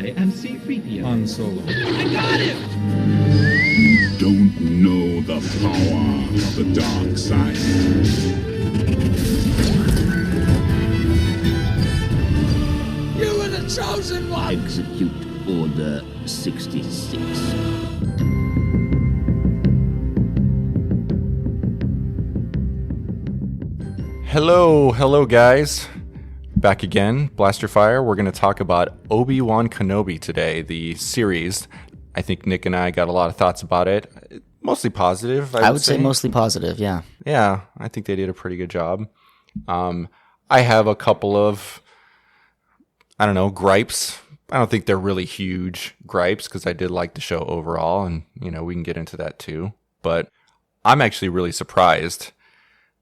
I am C-3PO. Han Solo. I got him! You don't know the power of the dark side. You were the chosen one! Execute Order 66. Hello guys. Back again, Blaster Fire. We're going to talk about Obi-Wan Kenobi today, the series. I think Nick and I got a lot of thoughts about it. Mostly positive, I would say mostly positive, yeah. Yeah, I think they did a pretty good job. I have a couple of, gripes. I don't think they're really huge gripes because I did like the show overall, and, we can get into that too. But I'm actually really surprised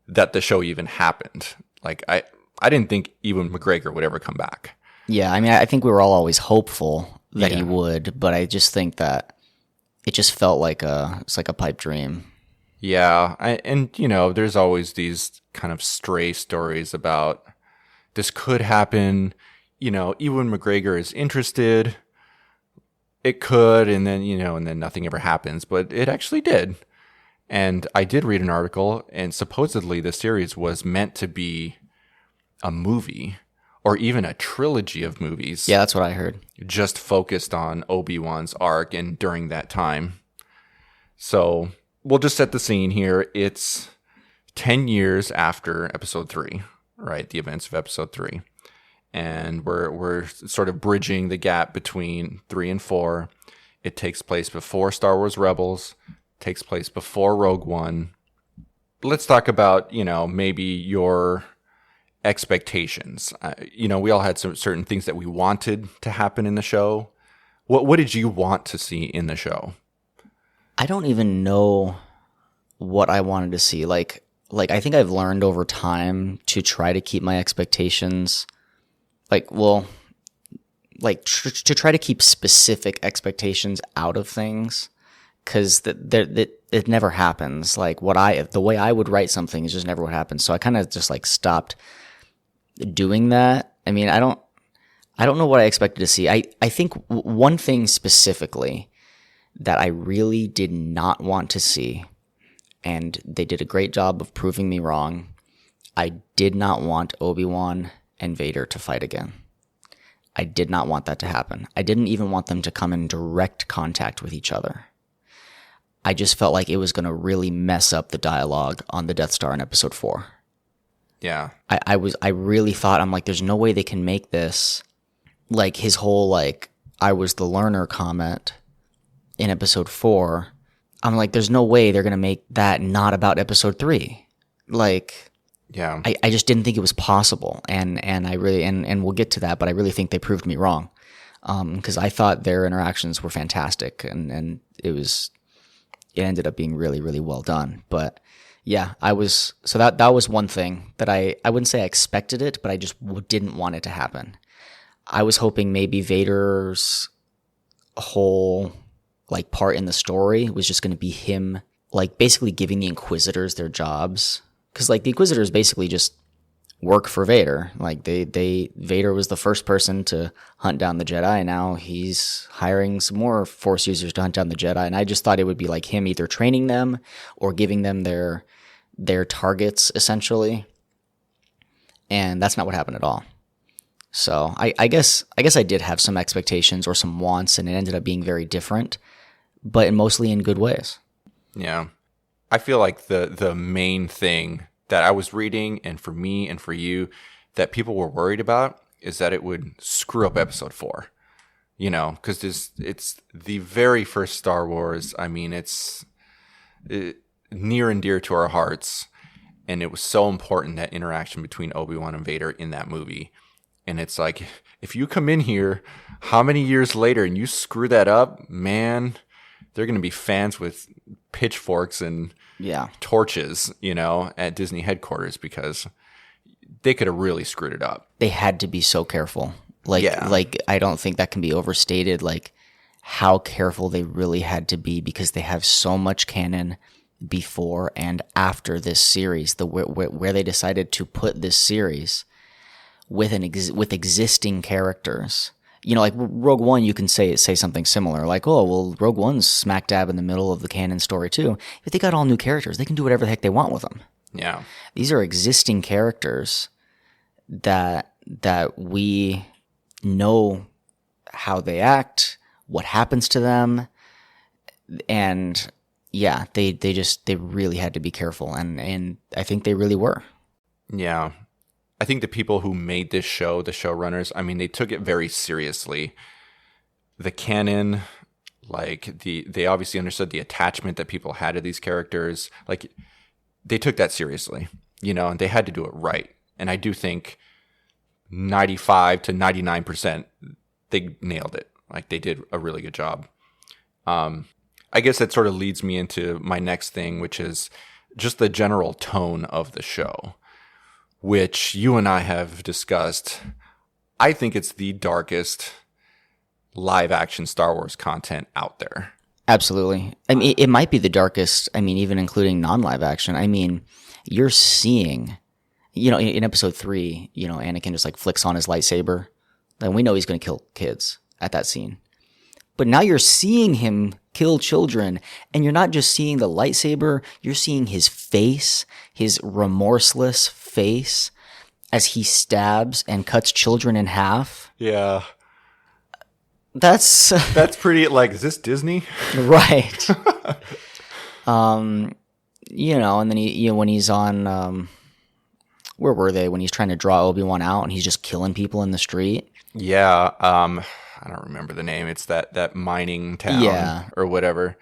that the show even happened. Like, I didn't think Ewan McGregor would ever come back. Yeah, I mean, I think we were all always hopeful that he would, but I just think that it just felt like it's like a pipe dream. Yeah, there's always these kind of stray stories about this could happen. Ewan McGregor is interested. It could, and then nothing ever happens, but it actually did. And I did read an article, and supposedly the series was meant to be a movie or even a trilogy of movies. Yeah, that's what I heard. Just focused on Obi-Wan's arc and during that time. So we'll just set the scene here. It's 10 years after episode 3, right? The events of episode 3. And we're sort of bridging the gap between 3 and 4. It takes place before Star Wars Rebels. Takes place before Rogue One. Let's talk about, maybe your expectations. We all had some certain things that we wanted to happen in the show. What did you want to see in the show? I don't even know what I wanted to see. Like I think I've learned over time to try to keep my expectations, to try to keep specific expectations out of things. Because it never happens. Like the way I would write something is just never what happens. So I kind of just stopped doing that. I mean, I don't know what I expected to see. I think one thing specifically that I really did not want to see, and they did a great job of proving me wrong. I did not want Obi-Wan and Vader to fight again. I did not want that to happen. I didn't even want them to come in direct contact with each other. I just felt like it was going to really mess up the dialogue on the Death Star in episode 4. Yeah. I really thought, I'm like, there's no way they can make this like his whole, I was the learner comment in episode 4. I'm like, there's no way they're going to make that not about episode 3. Yeah. I just didn't think it was possible. And I really, and we'll get to that, but I really think they proved me wrong. Cause I thought their interactions were fantastic and it ended up being really, really well done. But yeah, that was one thing that I wouldn't say I expected it, but I just didn't want it to happen. I was hoping maybe Vader's whole part in the story was just going to be him basically giving the Inquisitors their jobs. Cause the Inquisitors basically just work for Vader. Vader was the first person to hunt down the Jedi, and now he's hiring some more Force users to hunt down the Jedi. And I just thought it would be him either training them or giving them their targets, essentially. And that's not what happened at all. So I guess I did have some expectations or some wants, and it ended up being very different, but mostly in good ways. Yeah. I feel like the main thing that I was reading, and for me and for you, that people were worried about is that it would screw up episode 4. Because it's the very first Star Wars. I mean, it's near and dear to our hearts, and it was so important, that interaction between Obi-Wan and Vader in that movie. And it's like, if you come in here how many years later and you screw that up, man, they're going to be fans with pitchforks and torches, at Disney headquarters, because they could have really screwed it up. They had to be so careful. I don't think that can be overstated, how careful they really had to be, because they have so much canon before and after this series, where they decided to put this series with existing characters like Rogue One, you can say something similar, like, oh, well, Rogue One's smack dab in the middle of the canon story too. But they got all new characters; they can do whatever the heck they want with them. Yeah, these are existing characters that we know how they act, what happens to them, and yeah, they really had to be careful, and I think they really were. Yeah. I think the people who made this show, the showrunners, I mean, they took it very seriously. The canon, like they obviously understood the attachment that people had to these characters. Like they took that seriously, and they had to do it right. And I do think 95 to 99%, they nailed it. Like they did a really good job. I guess that sort of leads me into my next thing, which is just the general tone of the show, which you and I have discussed. I think it's the darkest live action Star Wars content out there. Absolutely. I mean, it might be the darkest, I mean, even including non-live action. I mean, you're seeing, in episode 3, Anakin just like flicks on his lightsaber. And we know he's going to kill kids at that scene. But now you're seeing him kill children, and you're not just seeing the lightsaber, you're seeing his face, his remorseless face as he stabs and cuts children in half. Yeah. That's pretty, like, is this Disney? Right. And then he, when he's on, where were they? When he's trying to draw Obi-Wan out and he's just killing people in the street. Yeah. I don't remember the name. It's that mining town or whatever.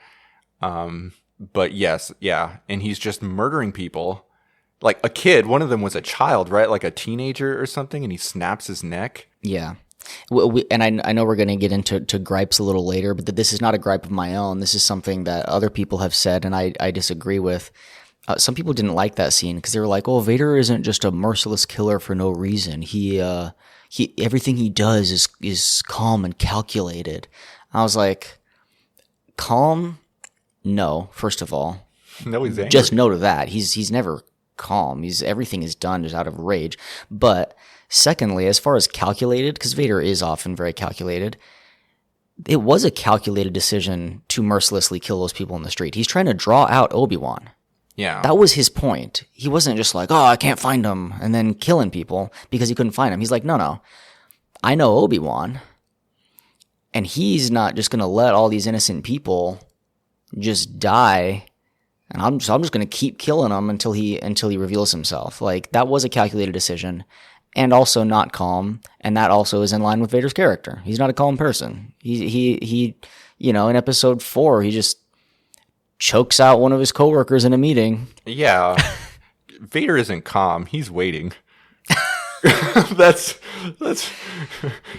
But yes, yeah. And he's just murdering people. Like a kid, one of them was a child, right? Like a teenager or something, and he snaps his neck. Yeah. And I know we're going to get into gripes a little later, but this is not a gripe of my own. This is something that other people have said, and I disagree with. Some people didn't like that scene because they were like, "Oh, Vader isn't just a merciless killer for no reason. He everything he does is calm and calculated." I was like, calm? No, first of all. No, he's angry. Just no to that. He's never calm. Everything is done just out of rage. But secondly, as far as calculated, because Vader is often very calculated, it was a calculated decision to mercilessly kill those people in the street. He's trying to draw out Obi-Wan. Yeah. That was his point. He wasn't just like, oh, I can't find him, and then killing people because he couldn't find him. He's like, no. I know Obi-Wan, and he's not just going to let all these innocent people just die, and I'm just going to keep killing them until he reveals himself. Like, that was a calculated decision, and also not calm, and that also is in line with Vader's character. He's not a calm person. He in episode 4, he just chokes out one of his coworkers in a meeting. Yeah. Vader isn't calm. He's waiting. that's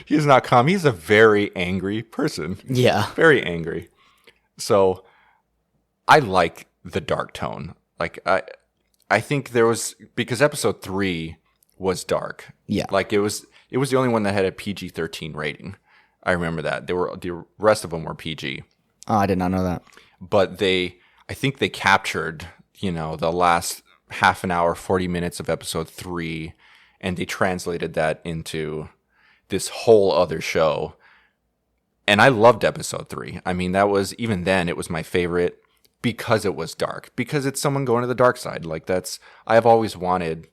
he's not calm. He's a very angry person. Yeah. Very angry. So I like the dark tone. Like I think there was, because episode 3 was dark. Yeah. Like it was the only one that had a PG-13 rating. I remember that. The rest of them were PG. Oh, I did not know that. But I think they captured, the last half an hour, 40 minutes of episode 3, and they translated that into this whole other show. And I loved episode 3. I mean, even then, it was my favorite because it was dark, because it's someone going to the dark side. Like I have always wanted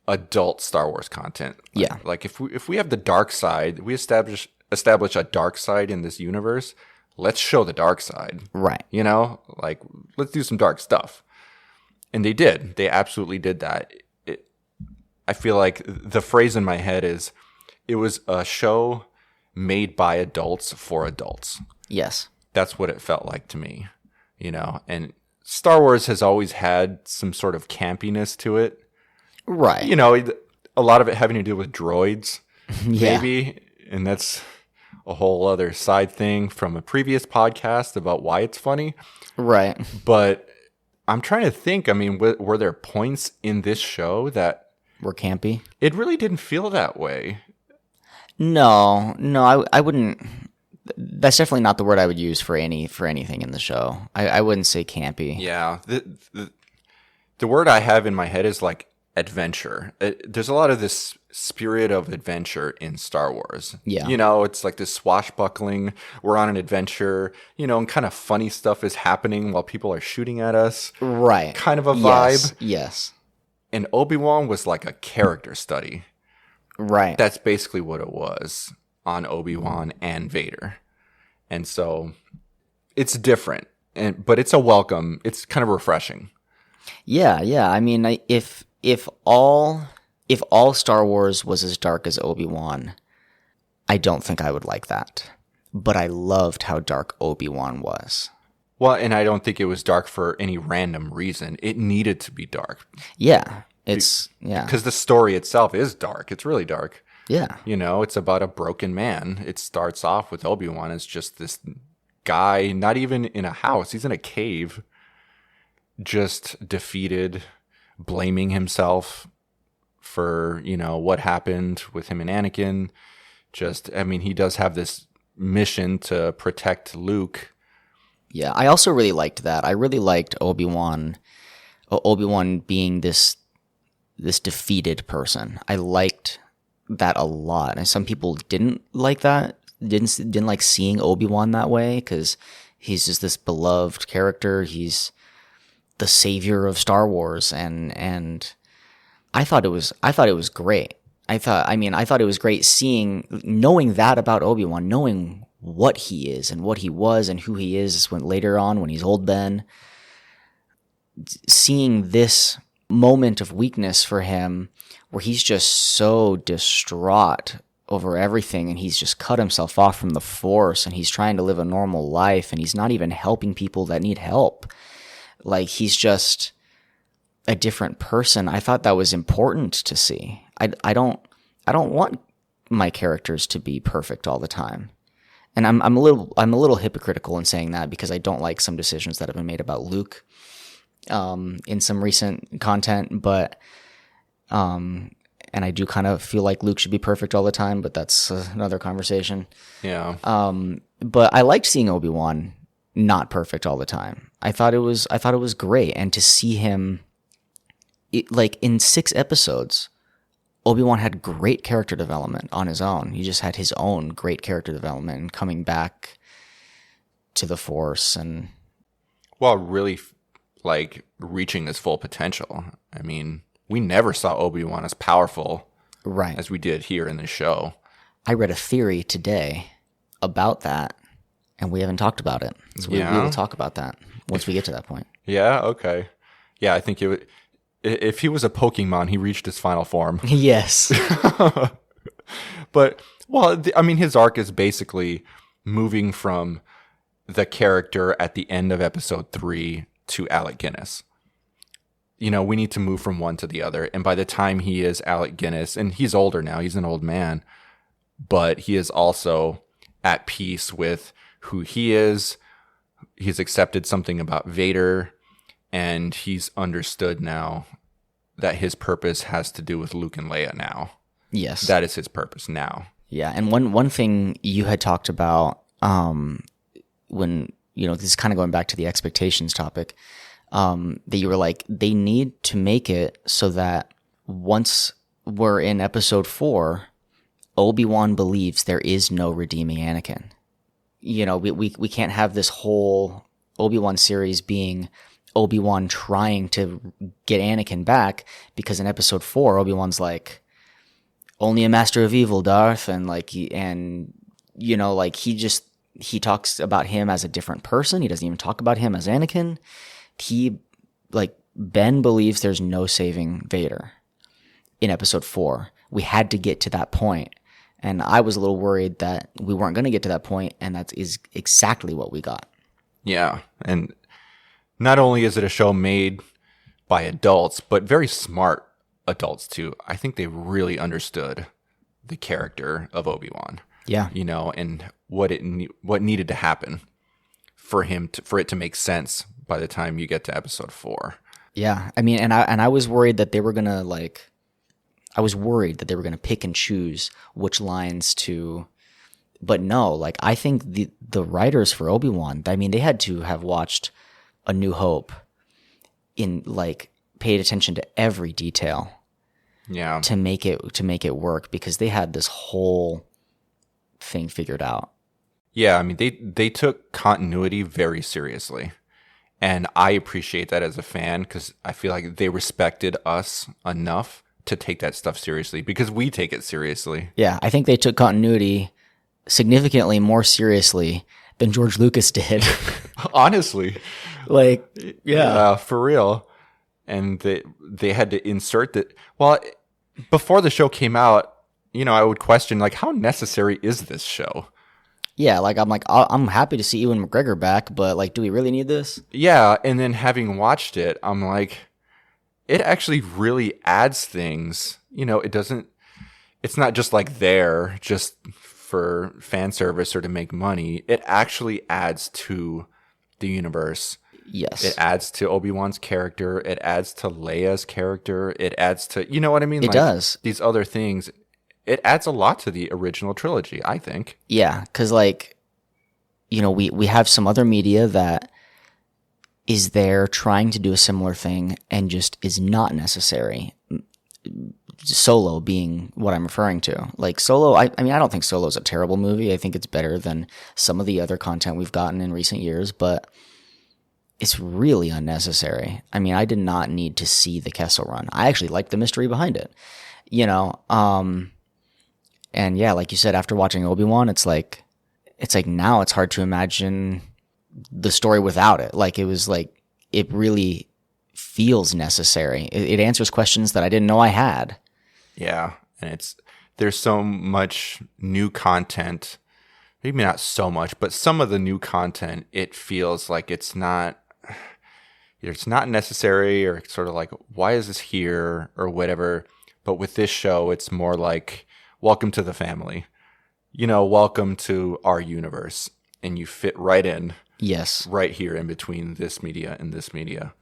adult Star Wars content. Yeah. Like if we have the dark side, we establish a dark side in this universe, let's show the dark side. Right. Like, let's do some dark stuff. And they did. They absolutely did that. I feel like the phrase in my head is, it was a show made by adults for adults. Yes. That's what it felt like to me, And Star Wars has always had some sort of campiness to it. Right. A lot of it having to do with droids, maybe. And that's a whole other side thing from a previous podcast about why it's funny. Right. But I'm trying to think, I mean, were there points in this show that were campy? It really didn't feel that way. No, I wouldn't. That's definitely not the word I would use for anything in the show. I wouldn't say campy. Yeah. The word I have in my head is like adventure. There's a lot of this spirit of adventure in Star Wars. Yeah. You know, it's like this swashbuckling, we're on an adventure, you know, and kind of funny stuff is happening while people are shooting at us. Right. Kind of a vibe. Yes. And Obi-Wan was like a character study. Right. That's basically what it was on Obi-Wan and Vader. And so it's different, but it's a welcome. It's kind of refreshing. Yeah. I mean, if all Star Wars was as dark as Obi-Wan, I don't think I would like that. But I loved how dark Obi-Wan was. Well, and I don't think it was dark for any random reason. It needed to be dark. Yeah. Because the story itself is dark. It's really dark. Yeah. You know, it's about a broken man. It starts off with Obi-Wan as just this guy, not even in a house. He's in a cave, just defeated, blaming himself for, you know, what happened with him and Anakin. He does have this mission to protect Luke. Yeah, I also really liked that. I really liked Obi-Wan being this defeated person. I liked that a lot. And some people didn't like that. Didn't like seeing Obi-Wan that way because he's just this beloved character. He's the savior of Star Wars, and I thought it was great. I thought it was great knowing that about Obi-Wan, knowing what he is and what he was and who he is when later on when he's old Ben, seeing this moment of weakness for him where he's just so distraught over everything and he's just cut himself off from the Force and he's trying to live a normal life and he's not even helping people that need help. Like he's just a different person. I thought that was important to see. I don't want my characters to be perfect all the time. And I'm a little hypocritical in saying that because I don't like some decisions that have been made about Luke in some recent content, but and I do kind of feel like Luke should be perfect all the time, but that's another conversation. Yeah. But I liked seeing Obi-Wan not perfect all the time. I thought it was great, and to see him like in 6 episodes, Obi-Wan had great character development on his own. He just had his own great character development and coming back to the Force and really like reaching his full potential. I mean, we never saw Obi-Wan as powerful right as we did here in the show. I read a theory today about that, and we haven't talked about it. So we will talk about that once we get to that point. Yeah, okay. Yeah, I think if he was a Pokemon, he reached his final form. Yes. But, his arc is basically moving from the character at the end of episode 3 to Alec Guinness. You know, we need to move from one to the other. And by the time he is Alec Guinness, and he's older now, he's an old man, but he is also at peace with who he is. He's accepted something about Vader, and he's understood now that his purpose has to do with Luke and Leia now. Yes. That is his purpose now. Yeah, and one thing you had talked about when, you know, this is kind of going back to the expectations topic, that you were like, they need to make it so that once we're in episode 4, Obi-Wan believes there is no redeeming Anakin. You know, we can't have this whole Obi-Wan series being Obi-Wan trying to get Anakin back, because in episode 4, Obi-Wan's like, only a master of evil, Darth, and he talks about him as a different person. He doesn't even talk about him as Anakin. Ben believes there's no saving Vader in episode 4. We had to get to that point. And I was a little worried that we weren't going to get to that point, and that is exactly what we got. Yeah. And not only is it a show made by adults, but very smart adults too. I think they really understood the character of Obi-Wan. Yeah. You know, and what needed to happen for it to make sense by the time you get to episode 4. Yeah. I mean, and I was worried that they were going to pick and choose which lines to, but no, I think the writers for Obi-Wan, I mean, they had to have watched A New Hope paid attention to every detail Yeah. to make it work, because they had this whole thing figured out. Yeah, I mean, they took continuity very seriously. And I appreciate that as a fan, because I feel like they respected us enough to take that stuff seriously, because we take it seriously. Yeah, I think they took continuity significantly more seriously than George Lucas did. Honestly. Like, yeah. For real. And they had to insert that. Well, before the show came out, I would question, like, how necessary is this show? Yeah, like, I'm happy to see Ewan McGregor back, but, like, do we really need this? Yeah, and then having watched it, I'm like, it actually really adds things. It's not just like there just for fan service or to make money. It actually adds to the universe. Yes. It adds to Obi-Wan's character. It adds to Leia's character. It adds to, you know what I mean? It does. These other things. It adds a lot to the original trilogy, I think. Yeah, because, like, we have some other media that is there trying to do a similar thing and just is not necessary. Solo being what I'm referring to. Like, Solo, I mean, I don't think Solo's a terrible movie. I think it's better than some of the other content we've gotten in recent years, but it's really unnecessary. I mean, I did not need to see the Kessel Run. I actually liked the mystery behind it. And yeah, like you said, after watching Obi-Wan, it's like now it's hard to imagine the story without it. Like, it was like, it really feels necessary. It answers questions that I didn't know I had. Yeah, and there's so much new content. Maybe not so much, but some of the new content, it feels like it's not necessary, or sort of like, why is this here, or whatever. But with this show, it's more like, welcome to the family. Welcome to our universe, and you fit right in. Yes. Right here in between this media and this media.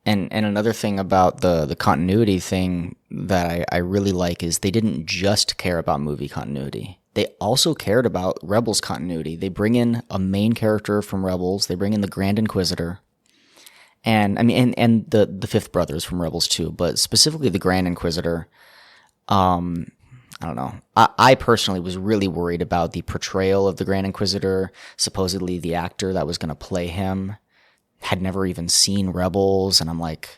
And another thing about the continuity thing that I really like is they didn't just care about movie continuity. They also cared about Rebels continuity. They bring in a main character from Rebels. They bring in the Grand Inquisitor. And I mean, and the fifth brothers from Rebels too, but specifically the Grand Inquisitor. I don't know. I personally was really worried about the portrayal of the Grand Inquisitor. Supposedly the actor that was going to play him had never even seen Rebels, and I'm like,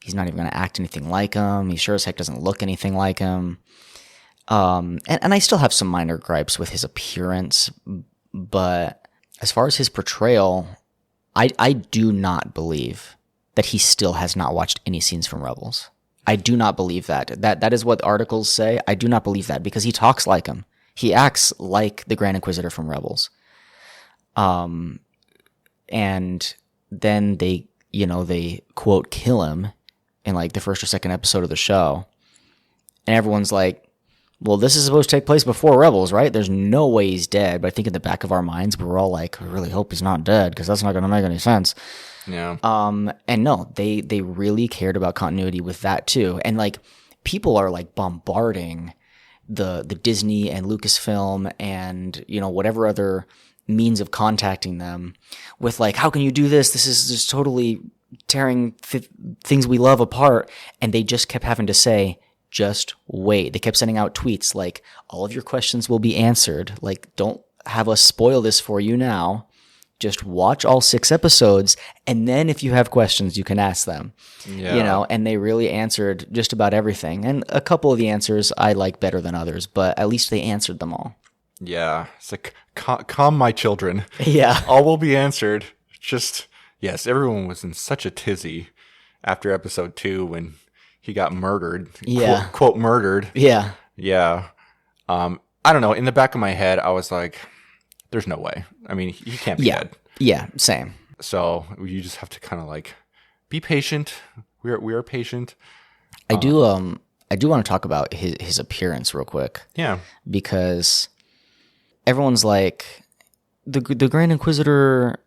he's not even going to act anything like him. He sure as heck doesn't look anything like him. And I still have some minor gripes with his appearance, but as far as his portrayal, I do not believe that he still has not watched any scenes from Rebels. I do not believe that. That is what articles say. I do not believe that, because he talks like him. He acts like the Grand Inquisitor from Rebels. And then they quote kill him in like the first or second episode of the show. And everyone's like, well, this is supposed to take place before Rebels, right? There's no way he's dead. But I think in the back of our minds, we're all like, I really hope he's not dead, because that's not going to make any sense. Yeah. And no, they really cared about continuity with that too. And like, people are like bombarding the Disney and Lucasfilm and, whatever other means of contacting them with like, how can you do this? This is just totally tearing things we love apart. And they just kept having to say, just wait. They kept sending out tweets like, all of your questions will be answered. Like, don't have us spoil this for you now. Just watch all 6 episodes, and then if you have questions, you can ask them. Yeah. And they really answered just about everything. And a couple of the answers I like better than others, but at least they answered them all. Yeah. It's like, calm my children. Yeah. All will be answered. Just, yes, everyone was in such a tizzy after episode 2 when he got murdered. Yeah. Quote murdered. Yeah. Yeah. I don't know. In the back of my head, I was like, there's no way. I mean, he can't be dead. Yeah, same. So you just have to kind of like be patient. We are patient. I do want to talk about his appearance real quick. Yeah. Because everyone's like, the Grand Inquisitor,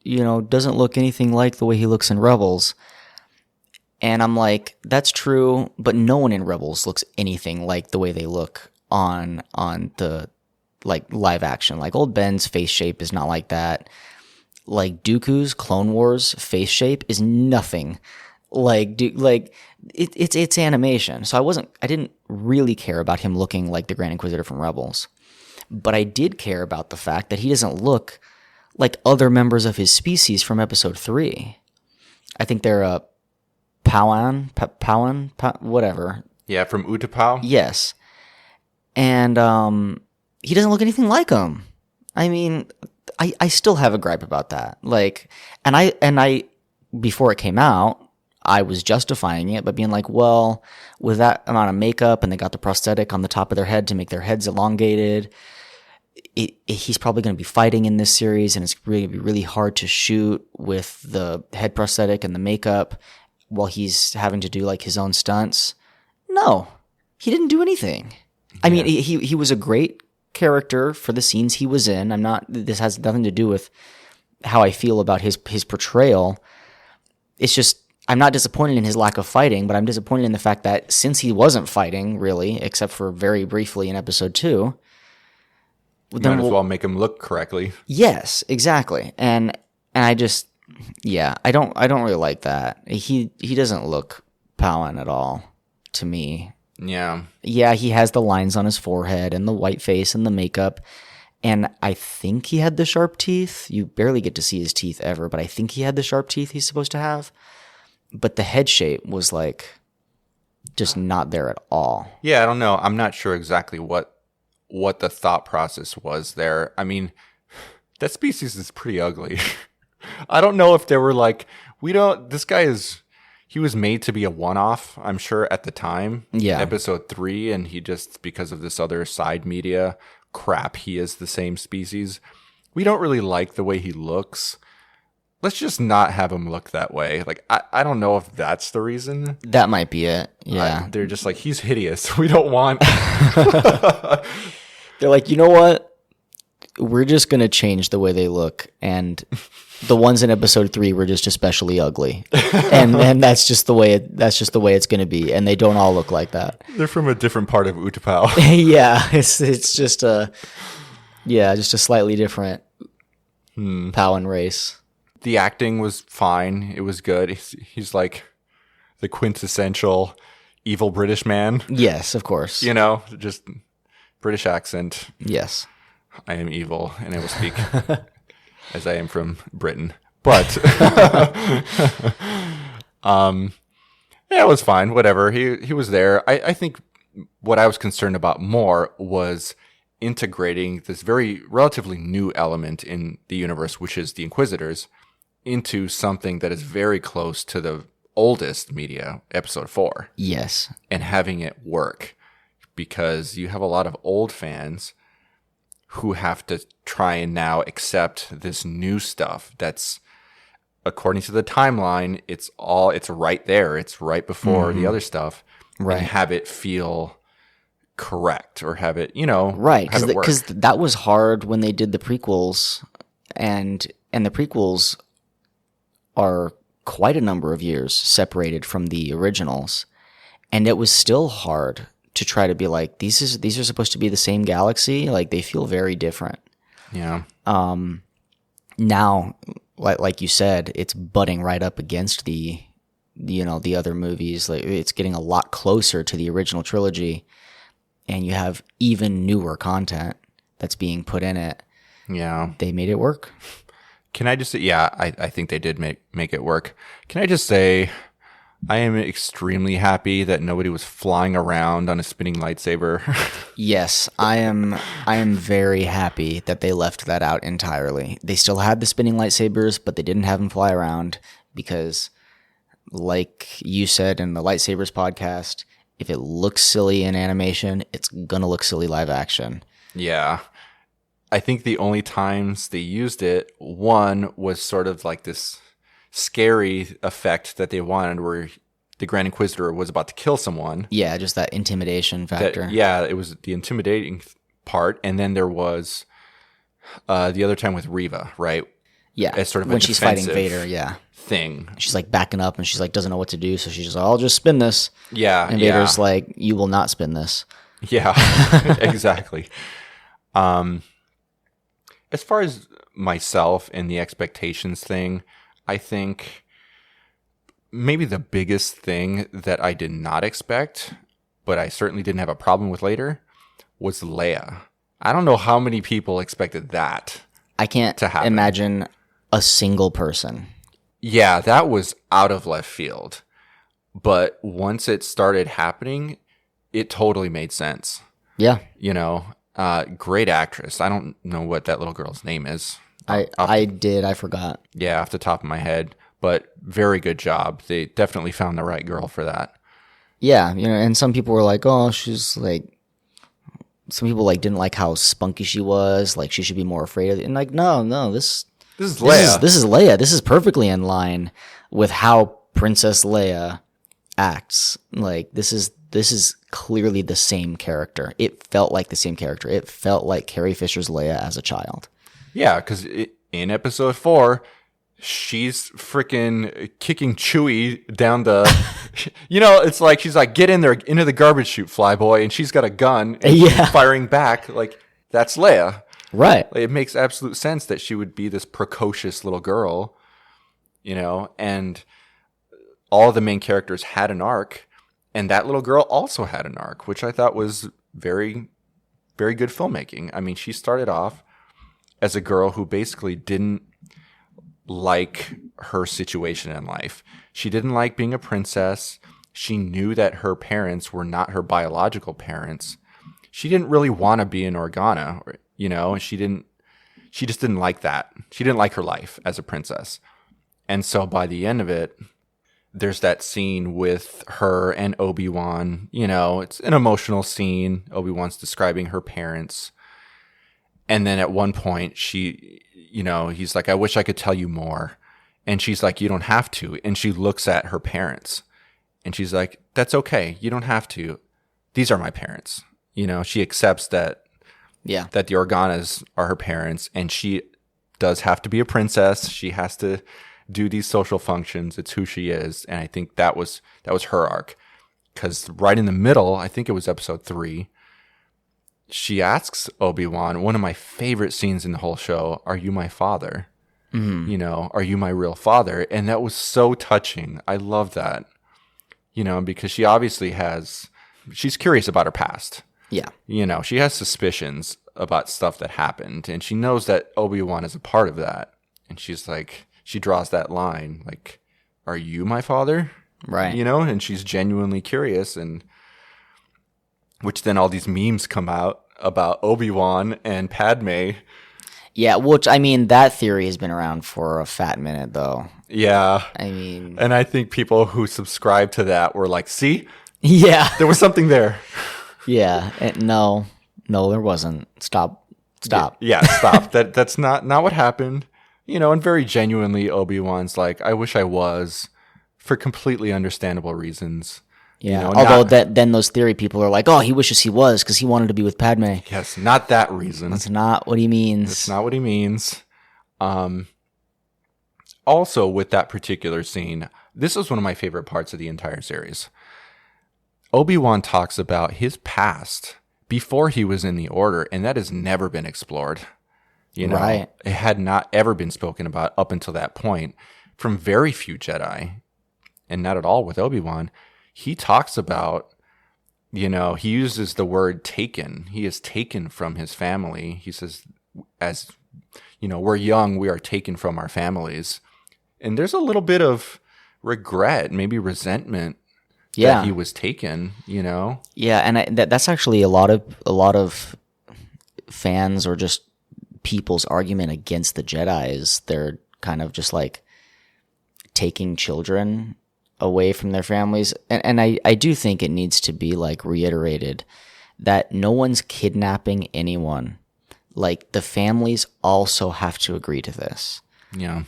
doesn't look anything like the way he looks in Rebels. And I'm like, that's true, but no one in Rebels looks anything like the way they look on the like live action. Like, old Ben's face shape is not like that. Like, Dooku's Clone Wars face shape is nothing It's animation. So I didn't really care about him looking like the Grand Inquisitor from Rebels. But I did care about the fact that he doesn't look like other members of his species from episode 3. I think they're a Powan, whatever. Yeah, from Utapau. Yes. And he doesn't look anything like him. I mean, I still have a gripe about that. Like, and I before it came out, I was justifying it, but being like, well, with that amount of makeup and they got the prosthetic on the top of their head to make their heads elongated, he's probably going to be fighting in this series, and it's really going to be really hard to shoot with the head prosthetic and the makeup while he's having to do like his own stunts. No, he didn't do anything. Yeah. I mean, he was a great character for the scenes he was in. This has nothing to do with how I feel about his portrayal. It's just, I'm not disappointed in his lack of fighting, but I'm disappointed in the fact that since he wasn't fighting, really, except for very briefly in episode 2, Might as well make him look correctly. Yes, exactly. And I just, I don't really like that. He doesn't look Powan at all to me. Yeah. Yeah, he has the lines on his forehead and the white face and the makeup. And I think he had the sharp teeth. You barely get to see his teeth ever, but I think he had the sharp teeth he's supposed to have. But the head shape was like just not there at all. Yeah, I don't know. I'm not sure exactly what the thought process was there. I mean, that species is pretty ugly. I don't know if they were like, he was made to be a one-off, I'm sure, at the time. Yeah. Episode 3, and he just, because of this other side media crap, he is the same species. We don't really like the way he looks. Let's just not have him look that way. Like, I don't know if that's the reason. That might be it. Yeah. They're just like, he's hideous. We don't want... They're like, you know what? We're just going to change the way they look. And the ones in episode 3 were just especially ugly. And that's just the way it's going to be. And they don't all look like that. They're from a different part of Utapau. Yeah. It's just just a slightly different Powan race. The acting was fine. It was good. He's like the quintessential evil British man. Yes, of course. You know, just British accent. Yes. I am evil, and I will speak as I am from Britain. But it was fine. Whatever. He was there. I think what I was concerned about more was integrating this very relatively new element in the universe, which is the Inquisitors, into something that is very close to the oldest media, episode 4. Yes. And having it work, because you have a lot of old fans who have to try and now accept this new stuff that's, according to the timeline, it's right there. It's right before the other stuff. Right. And have it feel correct, or have it, right. have it work. Because that was hard when they did the prequels, and the prequels are quite a number of years separated from the originals, and it was still hard to try to be like, these are supposed to be the same galaxy. Like, they feel very different. Yeah. Now, like you said, it's butting right up against the other movies. Like, it's getting a lot closer to the original trilogy, and you have even newer content that's being put in it. Yeah. They made it work. Can I just say, I think they did make it work. Can I just say, I am extremely happy that nobody was flying around on a spinning lightsaber. Yes, I am very happy that they left that out entirely. They still had the spinning lightsabers, but they didn't have them fly around because, like you said in the Lightsabers podcast, if it looks silly in animation, it's gonna look silly live action. Yeah. I think the only times they used it, one was sort of like this scary effect that they wanted, where the Grand Inquisitor was about to kill someone. Yeah, just that intimidation factor. It was the intimidating part. And then there was the other time with Reva, right? Yeah, as sort of when she's fighting Vader, yeah. Thing. She's like backing up, and she's like doesn't know what to do, so she's just like, I'll just spin this. Yeah, and Vader's like, you will not spin this. Yeah, exactly. As far as myself and the expectations thing, I think maybe the biggest thing that I did not expect, but I certainly didn't have a problem with later, was Leia. I don't know how many people expected that. I can't to happen. imagine a single person. Yeah, that was out of left field. But once it started happening, it totally made sense. Yeah. You know, great actress. I don't know what that little girl's name is. I forgot. Yeah, off the top of my head. But very good job. They definitely found the right girl for that. Yeah, you know, and some people were like, "Oh, she's like." Some people like didn't like how spunky she was. Like she should be more afraid of it. And like, no, this is Leia. This is Leia. This is perfectly in line with how Princess Leia acts. Like this is clearly the same character. It felt like the same character. It felt like Carrie Fisher's Leia as a child. Yeah, because in episode 4, she's freaking kicking Chewie down the, you know, it's like she's like, get in there, into the garbage chute, flyboy, and she's got a gun and she's firing back. Like, that's Leia. Right. Like, it makes absolute sense that she would be this precocious little girl, you know, and all the main characters had an arc, and that little girl also had an arc, which I thought was very, very good filmmaking. I mean, she started off as a girl who basically didn't like her situation in life. She didn't like being a princess. She knew that her parents were not her biological parents. She didn't really want to be an Organa, you know, she just didn't like that. She didn't like her life as a princess. And so by the end of it, there's that scene with her and Obi-Wan, you know, it's an emotional scene. Obi-Wan's describing her parents. And then at one point she, you know, he's like, I wish I could tell you more. And she's like, you don't have to. And she looks at her parents and she's like, that's okay. You don't have to. These are my parents. You know, she accepts that, that the Organas are her parents, and she does have to be a princess. She has to do these social functions. It's who she is. And I think that was her arc. Because right in the middle, I think it was episode 3, she asks Obi-Wan, one of my favorite scenes in the whole show, are you my father? Mm-hmm. You know, are you my real father? And that was so touching. I love that. You know, because she obviously she's curious about her past. Yeah. You know, she has suspicions about stuff that happened, and she knows that Obi-Wan is a part of that. And she's like, she draws that line, like, are you my father? Right. You know, and she's genuinely curious, and which then all these memes come out about Obi-Wan and Padme. Yeah, which, I mean, that theory has been around for a fat minute, though. Yeah. I mean... And I think people who subscribe to that were like, see? Yeah. There was something there. Yeah. No, there wasn't. Stop. Yeah, stop. That's not what happened. You know, and very genuinely, Obi-Wan's like, I wish I was, for completely understandable reasons. Yeah, you know, although then those theory people are like, oh, he wishes he was because he wanted to be with Padme. Yes, not that reason. That's not what he means. That's not what he means. Also, with that particular scene, this was one of my favorite parts of the entire series. Obi-Wan talks about his past before he was in the Order, and that has never been explored. You know, right. It had not ever been spoken about up until that point from very few Jedi, and not at all with Obi-Wan. He talks about, you know, he uses the word taken. He is taken from his family. He says, as, you know, we're young, we are taken from our families. And there's a little bit of regret, maybe resentment that he was taken, you know? Yeah, and that's actually a lot of fans or just people's argument against the Jedi is they're kind of just like taking children away from their families. And I do think it needs to be like reiterated that no one's kidnapping anyone. Like the families also have to agree to this. Yeah.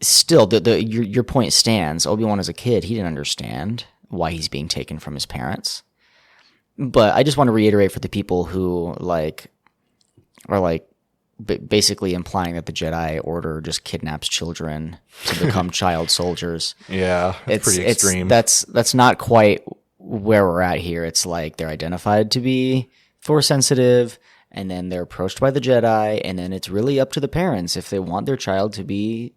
Still, your point stands. Obi-Wan as a kid, he didn't understand why he's being taken from his parents. But I just want to reiterate for the people who like are like basically implying that the Jedi Order just kidnaps children to become child soldiers. Yeah, it's pretty extreme. That's not quite where we're at here. It's like they're identified to be Force sensitive, and then they're approached by the Jedi, and then it's really up to the parents if they want their child to be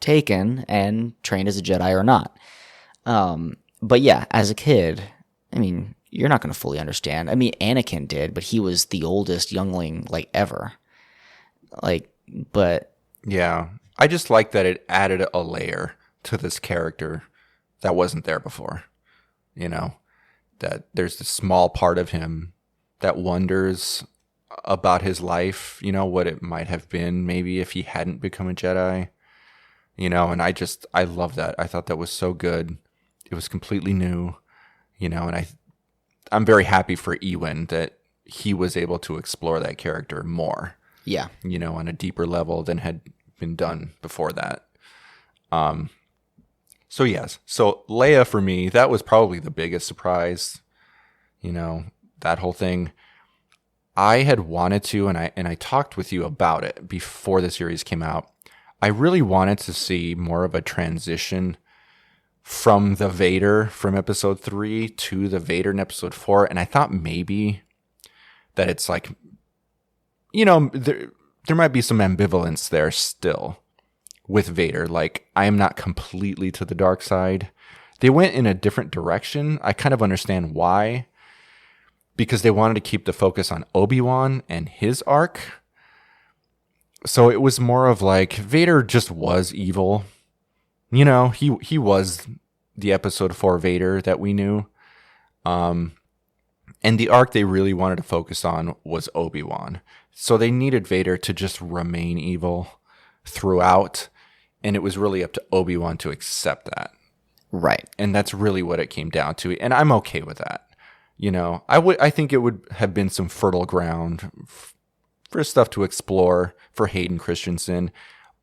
taken and trained as a Jedi or not. But yeah, as a kid, I mean, you're not going to fully understand. I mean, Anakin did, but he was the oldest youngling like ever. But Yeah. I just like that it added a layer to this character that wasn't there before. You know, that there's this small part of him that wonders about his life, you know, what it might have been maybe if he hadn't become a Jedi, you know, and I love that. I thought that was so good. It was completely new, you know, and I'm very happy for Ewan that he was able to explore that character more. yeah, You know, on a deeper level than had been done before that. So yes, so Leia for me, that was probably the biggest surprise. You know, that whole thing. I had wanted to, and I talked with you about it before the series came out. I really wanted to see more of a transition from the Vader from episode 3 to the Vader in episode 4, and I thought maybe that it's like, you know, there might be some ambivalence there still with Vader. Like, I am not completely to the dark side. They went in a different direction. I kind of understand why, because they wanted to keep the focus on Obi-Wan and his arc. So it was more of like Vader just was evil. You know, he was the episode 4 Vader that we knew. And the arc they really wanted to focus on was Obi-Wan. So they needed Vader to just remain evil throughout. And it was really up to Obi-Wan to accept that. right. And that's really what it came down to. And I'm okay with that. You know, I think it would have been some fertile ground for stuff to explore for Hayden Christensen.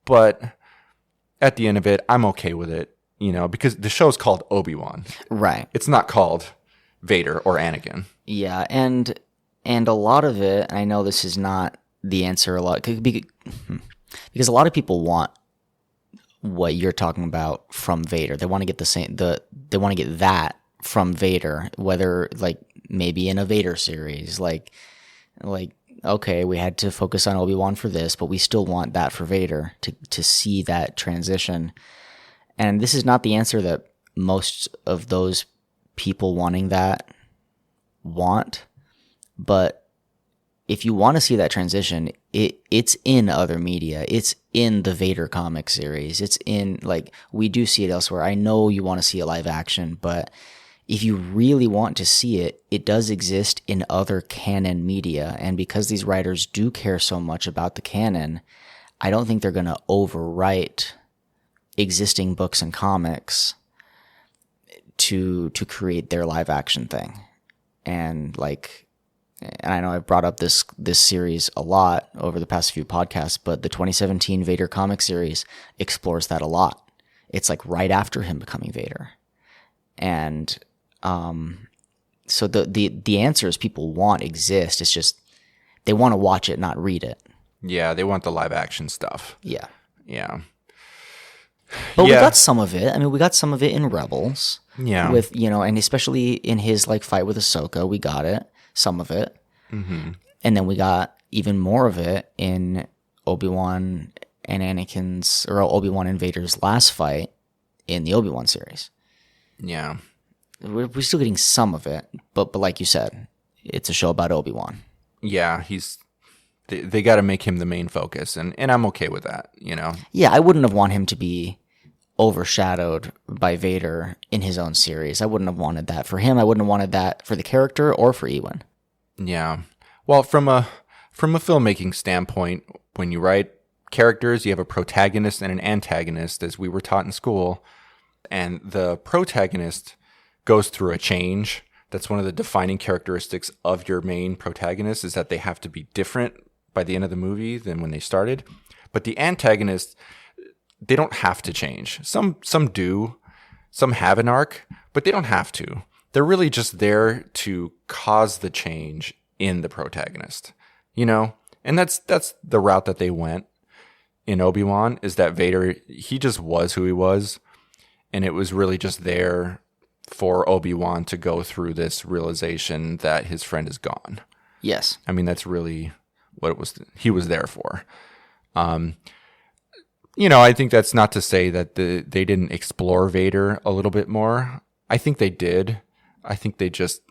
But at the end of it, I'm okay with it, you know, because the show's called Obi-Wan. Right. It's not called Vader or Anakin. Yeah, and a lot of it, and I know this is not the answer a lot, because a lot of people want what you're talking about from Vader. They want to get they want to get that from Vader, whether like maybe in a Vader series, like okay, we had to focus on Obi-Wan for this, but we still want that for Vader to see that transition. And this is not the answer that most of those people wanting that want, but if you want to see that transition, it's in other media. It's in the Vader comic series. It's in, like, we do see it elsewhere. I know you want to see a live action, but if you really want to see it, it does exist in other canon media. And because these writers do care so much about the canon, I don't think they're going to overwrite existing books and comics to create their live action thing. And I know I've brought up this series a lot over the past few podcasts, but the 2017 Vader comic series explores that a lot. It's like right after him becoming Vader. And so the answers people want exist. It's just they want to watch it, not read it. Yeah, they want the live action stuff. Yeah. Yeah. But we got some of it. I mean, we got some of it in Rebels. Yeah. With, you know, and especially in his like fight with Ahsoka, we got it. Some of it. Mm-hmm. And then we got even more of it in Obi-Wan and Obi-Wan and Vader's last fight in the Obi-Wan series. Yeah. We're still getting some of it, but like you said, it's a show about Obi-Wan. Yeah, they got to make him the main focus, and I'm okay with that, you know? Yeah, I wouldn't have wanted him to be overshadowed by Vader in his own series. I wouldn't have wanted that for him. I wouldn't have wanted that for the character or for Ewan. Yeah. Well, from a filmmaking standpoint, when you write characters, you have a protagonist and an antagonist, as we were taught in school, and the protagonist goes through a change. That's one of the defining characteristics of your main protagonist, is that they have to be different by the end of the movie than when they started. But the antagonist, they don't have to change. Some do. Some have an arc, but they don't have to. They're really just there to cause the change in the protagonist, you know? And that's the route that they went in Obi-Wan, is that Vader, he just was who he was. And it was really just there for Obi-Wan to go through this realization that his friend is gone. Yes. I mean, that's really what he was there for. I think that's not to say that they didn't explore Vader a little bit more. I think they did. I think they just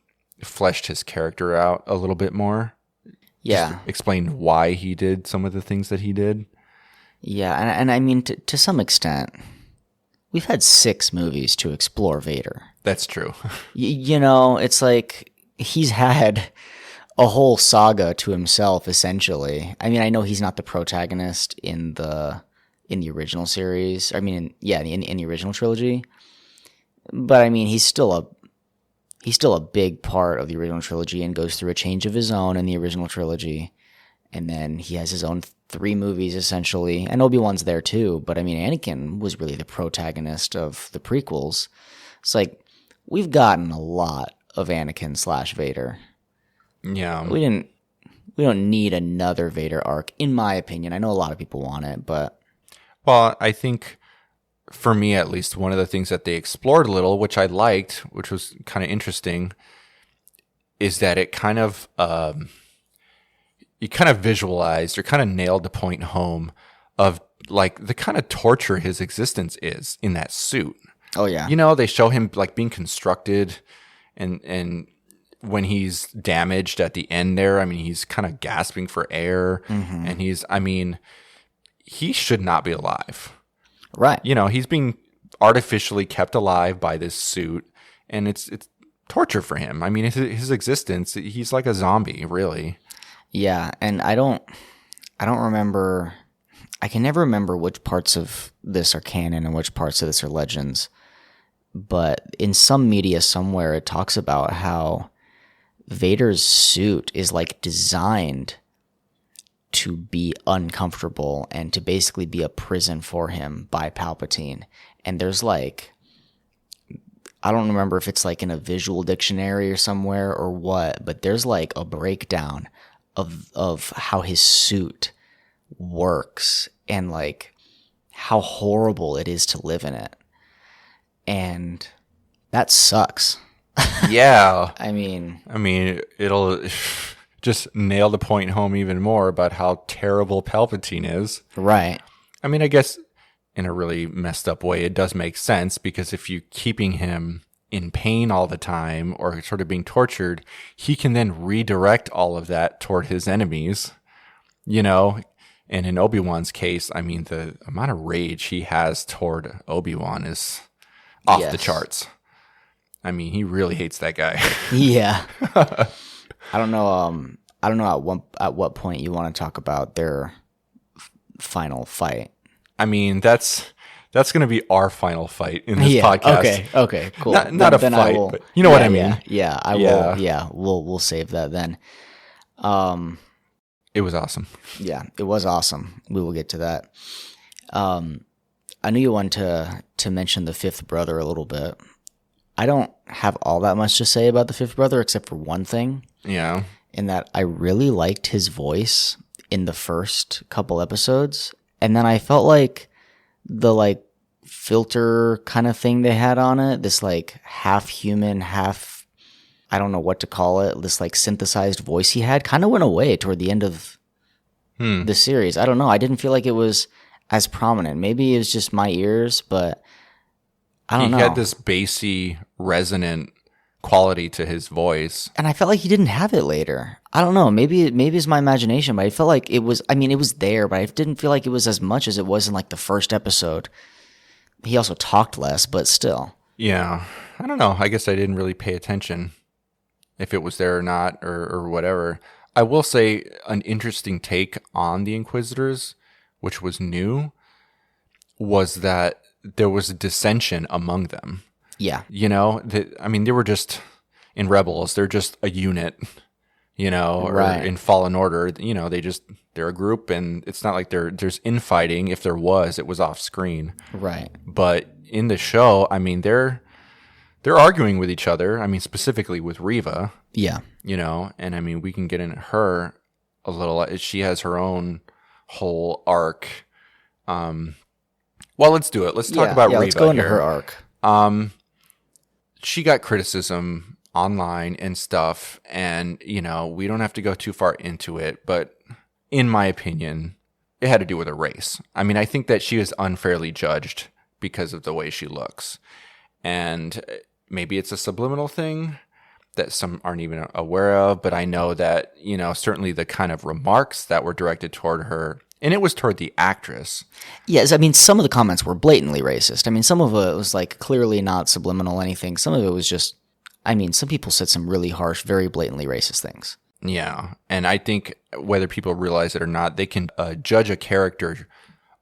fleshed his character out a little bit more. Yeah. Just explained why he did some of the things that he did. Yeah, and I mean, to some extent, we've had 6 movies to explore Vader. That's true. It's like he's had a whole saga to himself, essentially. I mean, I know he's not the protagonist in the original series. I mean, in the original trilogy. But I mean, he's still a big part of the original trilogy and goes through a change of his own in the original trilogy. And then he has his own 3 movies, essentially. And Obi-Wan's there, too. But, I mean, Anakin was really the protagonist of the prequels. It's like, we've gotten a lot of Anakin/Vader. Yeah. We don't need another Vader arc, in my opinion. I know a lot of people want it, but... Well, I think, for me at least, one of the things that they explored a little, which I liked, which was kind of interesting, is that it kind of... you kind of visualized or kind of nailed the point home of like the kind of torture his existence is in that suit. Oh yeah. They show him like being constructed and when he's damaged at the end there, I mean, he's kind of gasping for air and he should not be alive. Right. He's being artificially kept alive by this suit and it's torture for him. I mean, his existence, he's like a zombie, really. Yeah, and I don't remember. I can never remember which parts of this are canon and which parts of this are legends. But in some media somewhere, it talks about how Vader's suit is like designed to be uncomfortable and to basically be a prison for him by Palpatine. And there's like, I don't remember if it's like in a visual dictionary or somewhere or what, but there's like a breakdown of how his suit works and like how horrible it is to live in it. And that sucks. Yeah. I mean, it'll just nail the point home even more about how terrible Palpatine is. Right. I mean, I guess in a really messed up way, it does make sense because if you're keeping him in pain all the time or sort of being tortured, he can then redirect all of that toward his enemies, and in Obi-Wan's case, I mean, the amount of rage he has toward Obi-Wan is off the charts. I mean, he really hates that guy. Yeah. I don't know at what point you want to talk about their final fight. I mean, that's going to be our final fight in this podcast. Okay, cool. Not a fight, but you know what I mean. Yeah, I will. Yeah, we'll save that then. It was awesome. Yeah, it was awesome. We will get to that. I knew you wanted to mention the fifth brother a little bit. I don't have all that much to say about the fifth brother except for one thing. Yeah. In that I really liked his voice in the first couple episodes. And then I felt like the filter kind of thing they had on it, this half human, half, I don't know what to call it, this synthesized voice he had kind of went away toward the end of the series. I don't know. I didn't feel like it was as prominent. Maybe it was just my ears, but I don't know. He had this bassy, resonant quality to his voice. And I felt like he didn't have it later. I don't know. Maybe it's my imagination, but I felt like it was, it was there, but I didn't feel like it was as much as it was in the first episode. He also talked less, but still. Yeah. I don't know. I guess I didn't really pay attention if it was there or not or whatever. I will say an interesting take on the Inquisitors, which was new, was that there was a dissension among them. Yeah. They were just, in Rebels, they're just a unit, right. Or in Fallen Order, they're a group, and it's not like there's infighting. If there was, it was off screen. Right. But in the show, they're arguing with each other. Specifically with Reva. Yeah. And we can get into her a little. She has her own whole arc. Well, let's do it. Let's talk about Reva. Let's go into here. her arc. She got criticism online and stuff, and we don't have to go too far into it, but in my opinion, it had to do with her race. I mean, I think that she was unfairly judged because of the way she looks. And maybe it's a subliminal thing that some aren't even aware of, but I know that, certainly the kind of remarks that were directed toward her, and it was toward the actress. Yes, I mean, some of the comments were blatantly racist. I mean, some of it was like clearly not subliminal anything. Some of it was just, I mean, some people said some really harsh, very blatantly racist things. Yeah, and I think whether people realize it or not, they can judge a character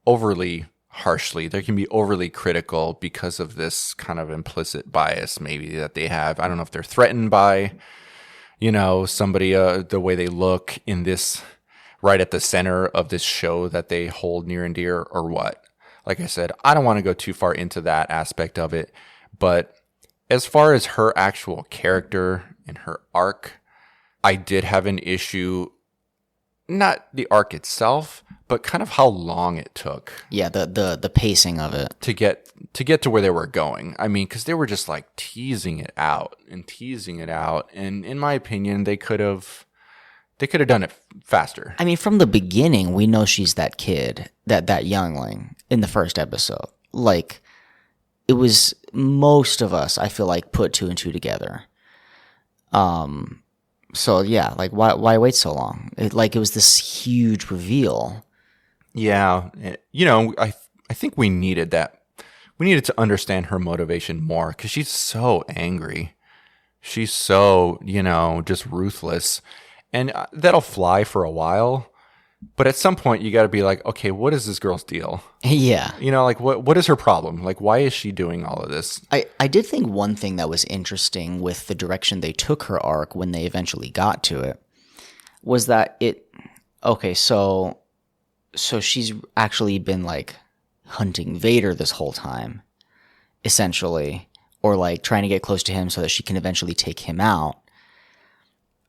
overly harshly. They can be overly critical because of this kind of implicit bias maybe that they have. I don't know if they're threatened by, somebody, the way they look in this, right at the center of this show that they hold near and dear, or what. Like I said, I don't want to go too far into that aspect of it, but as far as her actual character and her arc, I did have an issue, not the arc itself, but kind of how long it took. Yeah, the pacing of it to get to where they were going. I mean, because they were just like teasing it out, and in my opinion, they could have done it faster. I mean, from the beginning, we know she's that kid, that youngling in the first episode. Like, it was, most of us, I feel like, put two and two together. So yeah, like why wait so long? It was this huge reveal. Yeah, I think we needed that. We needed to understand her motivation more because she's so angry. She's so, just ruthless. And that'll fly for a while. But at some point, you got to be like, okay, what is this girl's deal? Yeah. Like, what is her problem? Like, why is she doing all of this? I did think one thing that was interesting with the direction they took her arc when they eventually got to it was that so she's actually been, like, hunting Vader this whole time, essentially, or, like, trying to get close to him so that she can eventually take him out.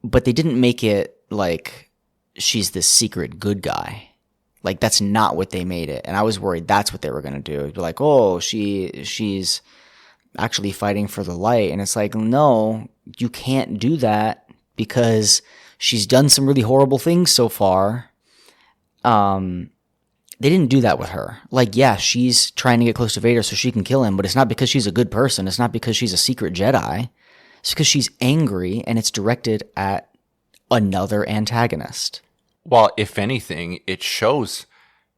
But they didn't make it, like, she's this secret good guy. Like, that's not what they made it. And I was worried that's what they were going to do. Be like, oh, she's actually fighting for the light. And it's like, no, you can't do that because she's done some really horrible things so far. They didn't do that with her. Like, yeah, she's trying to get close to Vader so she can kill him, but it's not because she's a good person. It's not because she's a secret Jedi. It's because she's angry and it's directed at another antagonist. Well, if anything, it shows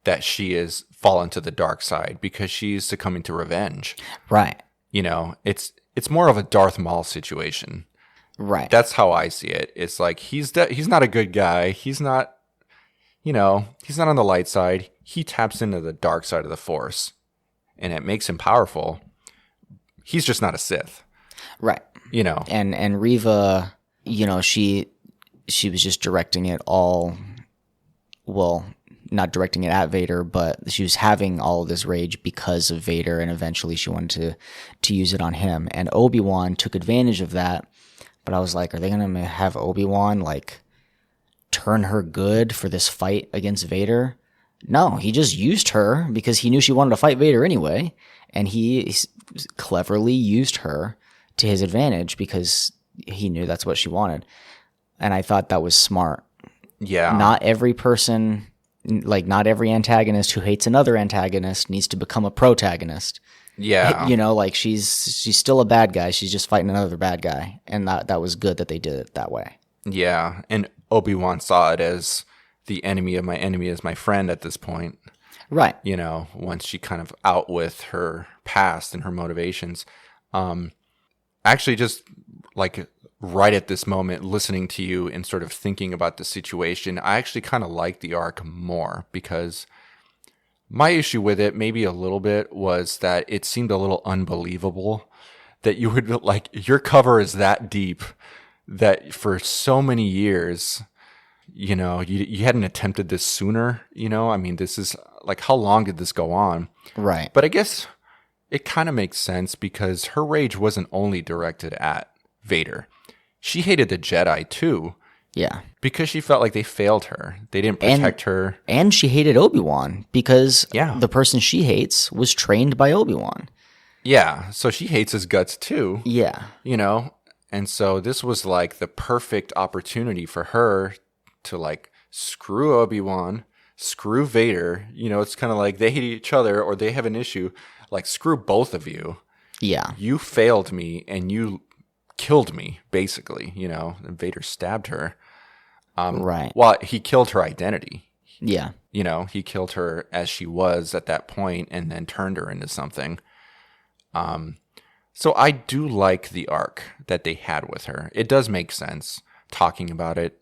that she is fallen to the dark side because she's succumbing to revenge. Right. It's more of a Darth Maul situation. Right. That's how I see it. It's like he's not a good guy. He's not, he's not on the light side. He taps into the dark side of the Force, and it makes him powerful. He's just not a Sith. Right. And Reva, she was just directing it all. Well, not directing it at Vader, but she was having all of this rage because of Vader, and eventually she wanted to use it on him. And Obi-Wan took advantage of that, but I was like, are they going to have Obi-Wan, like, turn her good for this fight against Vader? No, he just used her because he knew she wanted to fight Vader anyway, and he cleverly used her to his advantage because he knew that's what she wanted. And I thought that was smart. Yeah. Not every person, like, not every antagonist who hates another antagonist needs to become a protagonist. Yeah. Like, she's still a bad guy. She's just fighting another bad guy. And that was good that they did it that way. Yeah. And Obi-Wan saw it as the enemy of my enemy is my friend at this point. Right. Once she kind of out with her past and her motivations. Actually, just like right at this moment, listening to you and sort of thinking about the situation, I actually kind of like the arc more because my issue with it, maybe a little bit, was that it seemed a little unbelievable that you would, like, your cover is that deep that for so many years, you hadn't attempted this sooner, I mean, this is, like, how long did this go on? Right. But I guess it kind of makes sense because her rage wasn't only directed at Vader. She hated the Jedi too. Yeah. Because she felt like they failed her. They didn't protect her. And she hated Obi-Wan because Yeah. the person she hates was trained by Obi-Wan. Yeah. So she hates his guts too. Yeah. And so this was like the perfect opportunity for her to, like, screw Obi-Wan, screw Vader. It's kind of like they hate each other or they have an issue. Like, screw both of you. Yeah. You failed me and you killed me, basically, and Vader stabbed her. Right. Well, he killed her identity. Yeah. He killed her as she was at that point and then turned her into something. So I do like the arc that they had with her. It does make sense talking about it.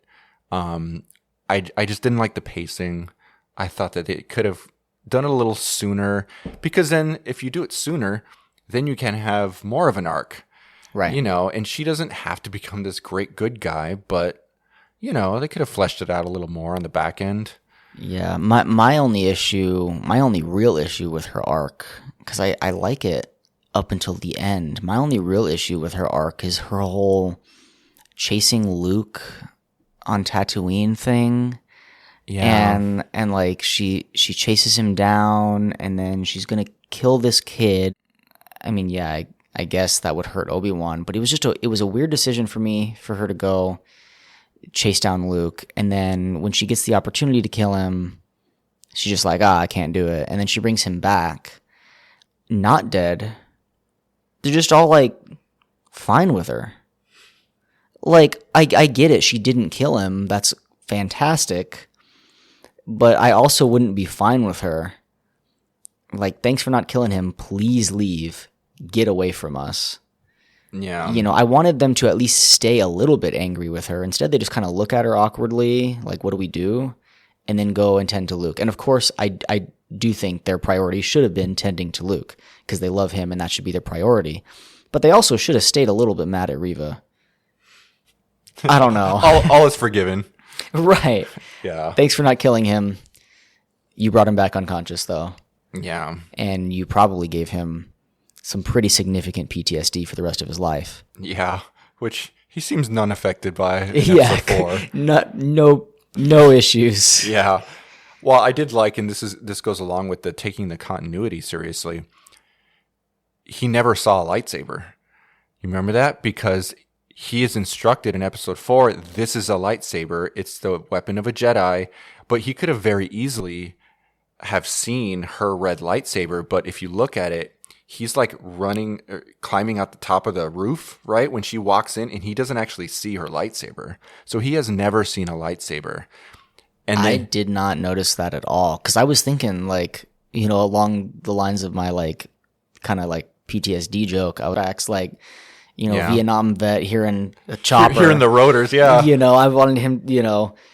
I just didn't like the pacing. I thought that it could have done it a little sooner, because then if you do it sooner, then you can have more of an arc. Right. And she doesn't have to become this great good guy, but they could have fleshed it out a little more on the back end. Yeah, my only real issue with her arc, because I like it up until the end. My only real issue with her arc is her whole chasing Luke on Tatooine thing. Yeah. And like she chases him down, and then she's gonna kill this kid. I mean, yeah, I guess that would hurt Obi-Wan, but it was a weird decision for me for her to go chase down Luke, and then when she gets the opportunity to kill him, she's just like, I can't do it. And then she brings him back, not dead. They're just all like fine with her. Like, I get it, she didn't kill him, that's fantastic, but I also wouldn't be fine with her. Like, thanks for not killing him, please leave, get away from us. Yeah. I wanted them to at least stay a little bit angry with her. Instead, they just kind of look at her awkwardly, like, what do we do? And then go and tend to Luke. And of course, I do think their priority should have been tending to Luke, because they love him and that should be their priority. But they also should have stayed a little bit mad at Reva. I don't know. all is forgiven. Right. Yeah. Thanks for not killing him. You brought him back unconscious, though. Yeah. And you probably gave him some pretty significant PTSD for the rest of his life. Yeah. Which he seems none affected by in episode 4. No issues. Yeah. Well, I did like, and this goes along with the taking the continuity seriously. He never saw a lightsaber. You remember that? Because he is instructed in episode 4, this is a lightsaber. It's the weapon of a Jedi. But he could have very easily have seen her red lightsaber. But if you look at it, he's like climbing out the top of the roof, right? When she walks in, and he doesn't actually see her lightsaber. So he has never seen a lightsaber. And I did not notice that at all. Because I was thinking, like, along the lines of my, like, kind of like PTSD joke, I would act like, Vietnam vet hearing a chopper. Hearing the rotors, yeah. I wanted him,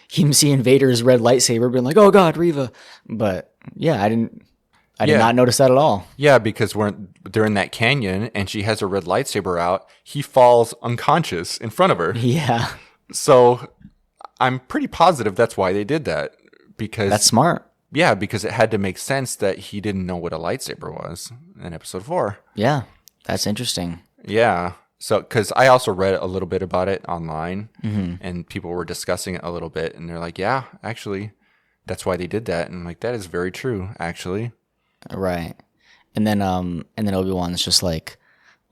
him seeing Vader's red lightsaber, being like, oh God, Reva. But yeah, I did not notice that at all. Yeah, because they're in that canyon and she has a red lightsaber out. He falls unconscious in front of her. Yeah. So I'm pretty positive that's why they did that. Because that's smart. Yeah, because it had to make sense that he didn't know what a lightsaber was in episode 4. Yeah, that's interesting. Yeah. So, because I also read a little bit about it online, and people were discussing it a little bit, and they're like, yeah, actually, that's why they did that. And I'm like, that is very true, actually. Right. And then Obi-Wan's just like,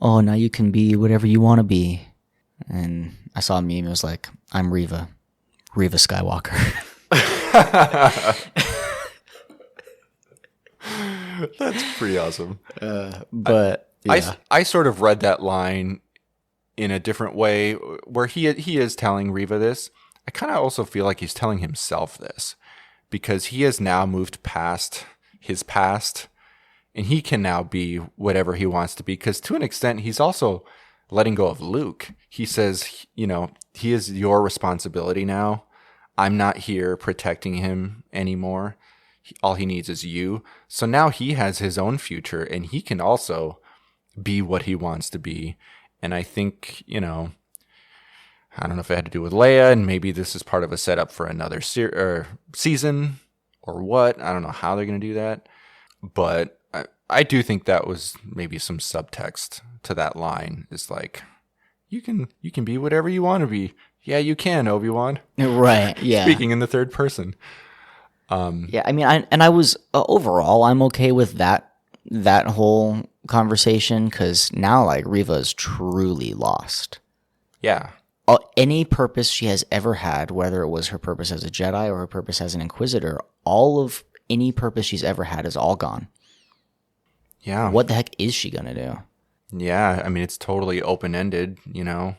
oh, now you can be whatever you want to be. And I saw a meme, it was like, I'm Reva Skywalker. That's pretty awesome. But yeah. I sort of read that line in a different way, where he is telling Reva this. I kind of also feel like he's telling himself this, because he has now moved past his past, and he can now be whatever he wants to be. Because to an extent, he's also letting go of Luke. He says, he is your responsibility now. I'm not here protecting him anymore. All he needs is you. So now he has his own future, and he can also be what he wants to be. And I think, I don't know if it had to do with Leia, and maybe this is part of a setup for another season or what. I don't know how they're going to do that. But I do think that was maybe some subtext to that line. It's like, you can be whatever you want to be. Yeah, you can, Obi-Wan. Right, yeah. Speaking in the third person. Yeah, I mean, I was overall, I'm okay with that whole conversation, because now, like, Reva is truly lost. Yeah. any purpose she has ever had, whether it was her purpose as a Jedi or her purpose as an Inquisitor, all of any purpose she's ever had is all gone. Yeah. What the heck is she going to do? Yeah, I mean, it's totally open-ended, you know.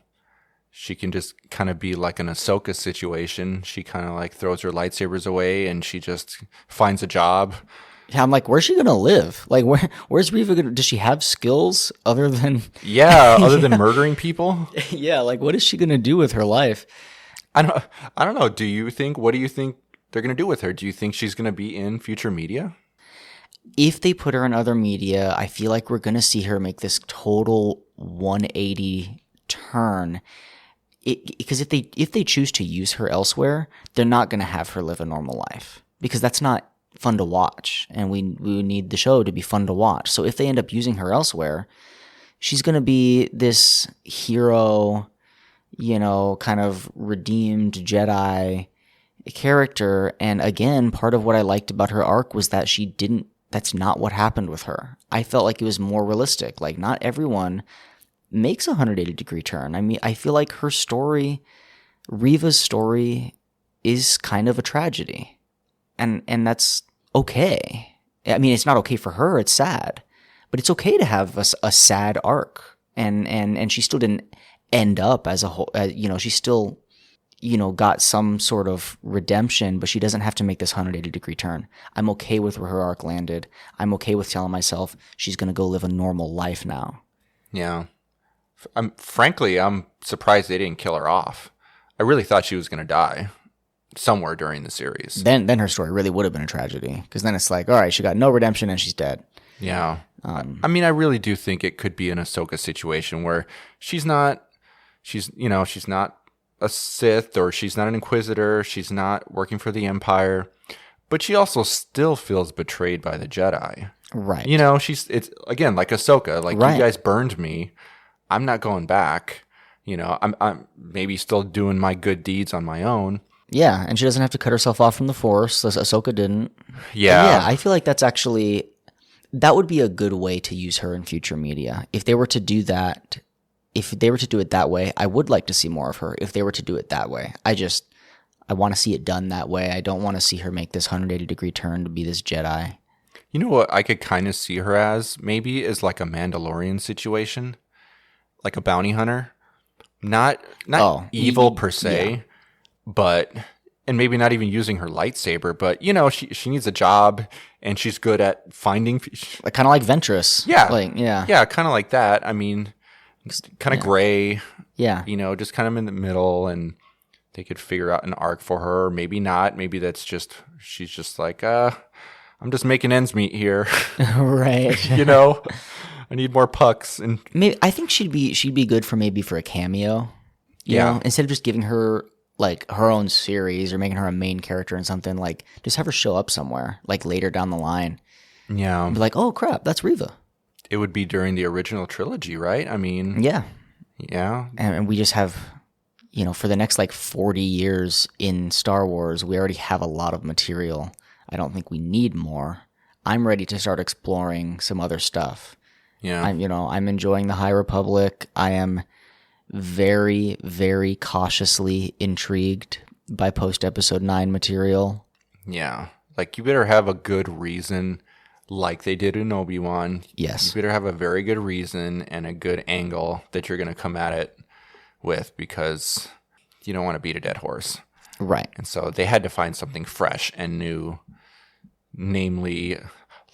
She can just kind of be like an Ahsoka situation. She kind of like throws her lightsabers away and she just finds a job. Yeah, I'm like, where's she going to live? Like, where's Reva going to, does she have skills other than... Yeah, other than murdering people? Yeah, like, what is she going to do with her life? I don't know. What do you think they're going to do with her? Do you think she's going to be in future media? If they put her in other media, I feel like we're going to see her make this total 180 turn. Because if they choose to use her elsewhere, they're not going to have her live a normal life, because that's not fun to watch, and we need the show to be fun to watch. So if they end up using her elsewhere, she's going to be this hero, you know, kind of redeemed Jedi character. And again, part of what I liked about her arc was that that's not what happened with her. I felt like it was more realistic. Like, not everyone makes a 180-degree turn. I mean, I feel like her story, Reva's story, is kind of a tragedy. And that's okay. I mean, it's not okay for her. It's sad. But it's okay to have a sad arc. And she still didn't end up as a whole. You know, she still, you know, got some sort of redemption, but she doesn't have to make this 180-degree turn. I'm okay with where her arc landed. I'm okay with telling myself she's going to go live a normal life now. Yeah. Frankly, I'm surprised they didn't kill her off. I really thought she was going to die somewhere during the series. Then her story really would have been a tragedy, because then it's like, all right, she got no redemption and she's dead. Yeah. I mean, I really do think it could be an Ahsoka situation where she's not a Sith, or she's not an Inquisitor, she's not working for the Empire, but she also still feels betrayed by the Jedi. Right. You know, it's again like Ahsoka, like, right. You guys burned me, I'm not going back. You know, I'm maybe still doing my good deeds on my own. Yeah, and she doesn't have to cut herself off from the Force. Ahsoka didn't. Yeah. I feel like that would be a good way to use her in future media. If they were to do that, if they were to do it that way, I would like to see more of her if they were to do it that way. I want to see it done that way. I don't want to see her make this 180-degree turn to be this Jedi. You know what I could kind of see her as? Maybe is like a Mandalorian situation, like a bounty hunter. Not evil per se. Yeah. But, and maybe not even using her lightsaber, but, you know, she needs a job and she's good at finding. Kind of like Ventress. Yeah. Yeah. Yeah, kind of like that. I mean, kind of gray. Yeah. You know, just kind of in the middle, and they could figure out an arc for her. Maybe not. Maybe she's just like, I'm just making ends meet here. Right. You know, I need more pucks. And maybe, I think she'd be good for a cameo. You know, instead of just giving her like her own series or making her a main character in something, like just have her show up somewhere like later down the line. Yeah. And be like, oh crap, that's Reva. It would be during the original trilogy, right? I mean, yeah. And we just have, you know, for the next like 40 years in Star Wars, we already have a lot of material. I don't think we need more. I'm ready to start exploring some other stuff. Yeah. I'm enjoying the High Republic. I am very, very cautiously intrigued by post-episode 9 material. Yeah. Like, you better have a good reason, like they did in Obi-Wan. Yes. You better have a very good reason and a good angle that you're going to come at it with, because you don't want to beat a dead horse. Right. And so they had to find something fresh and new. Namely,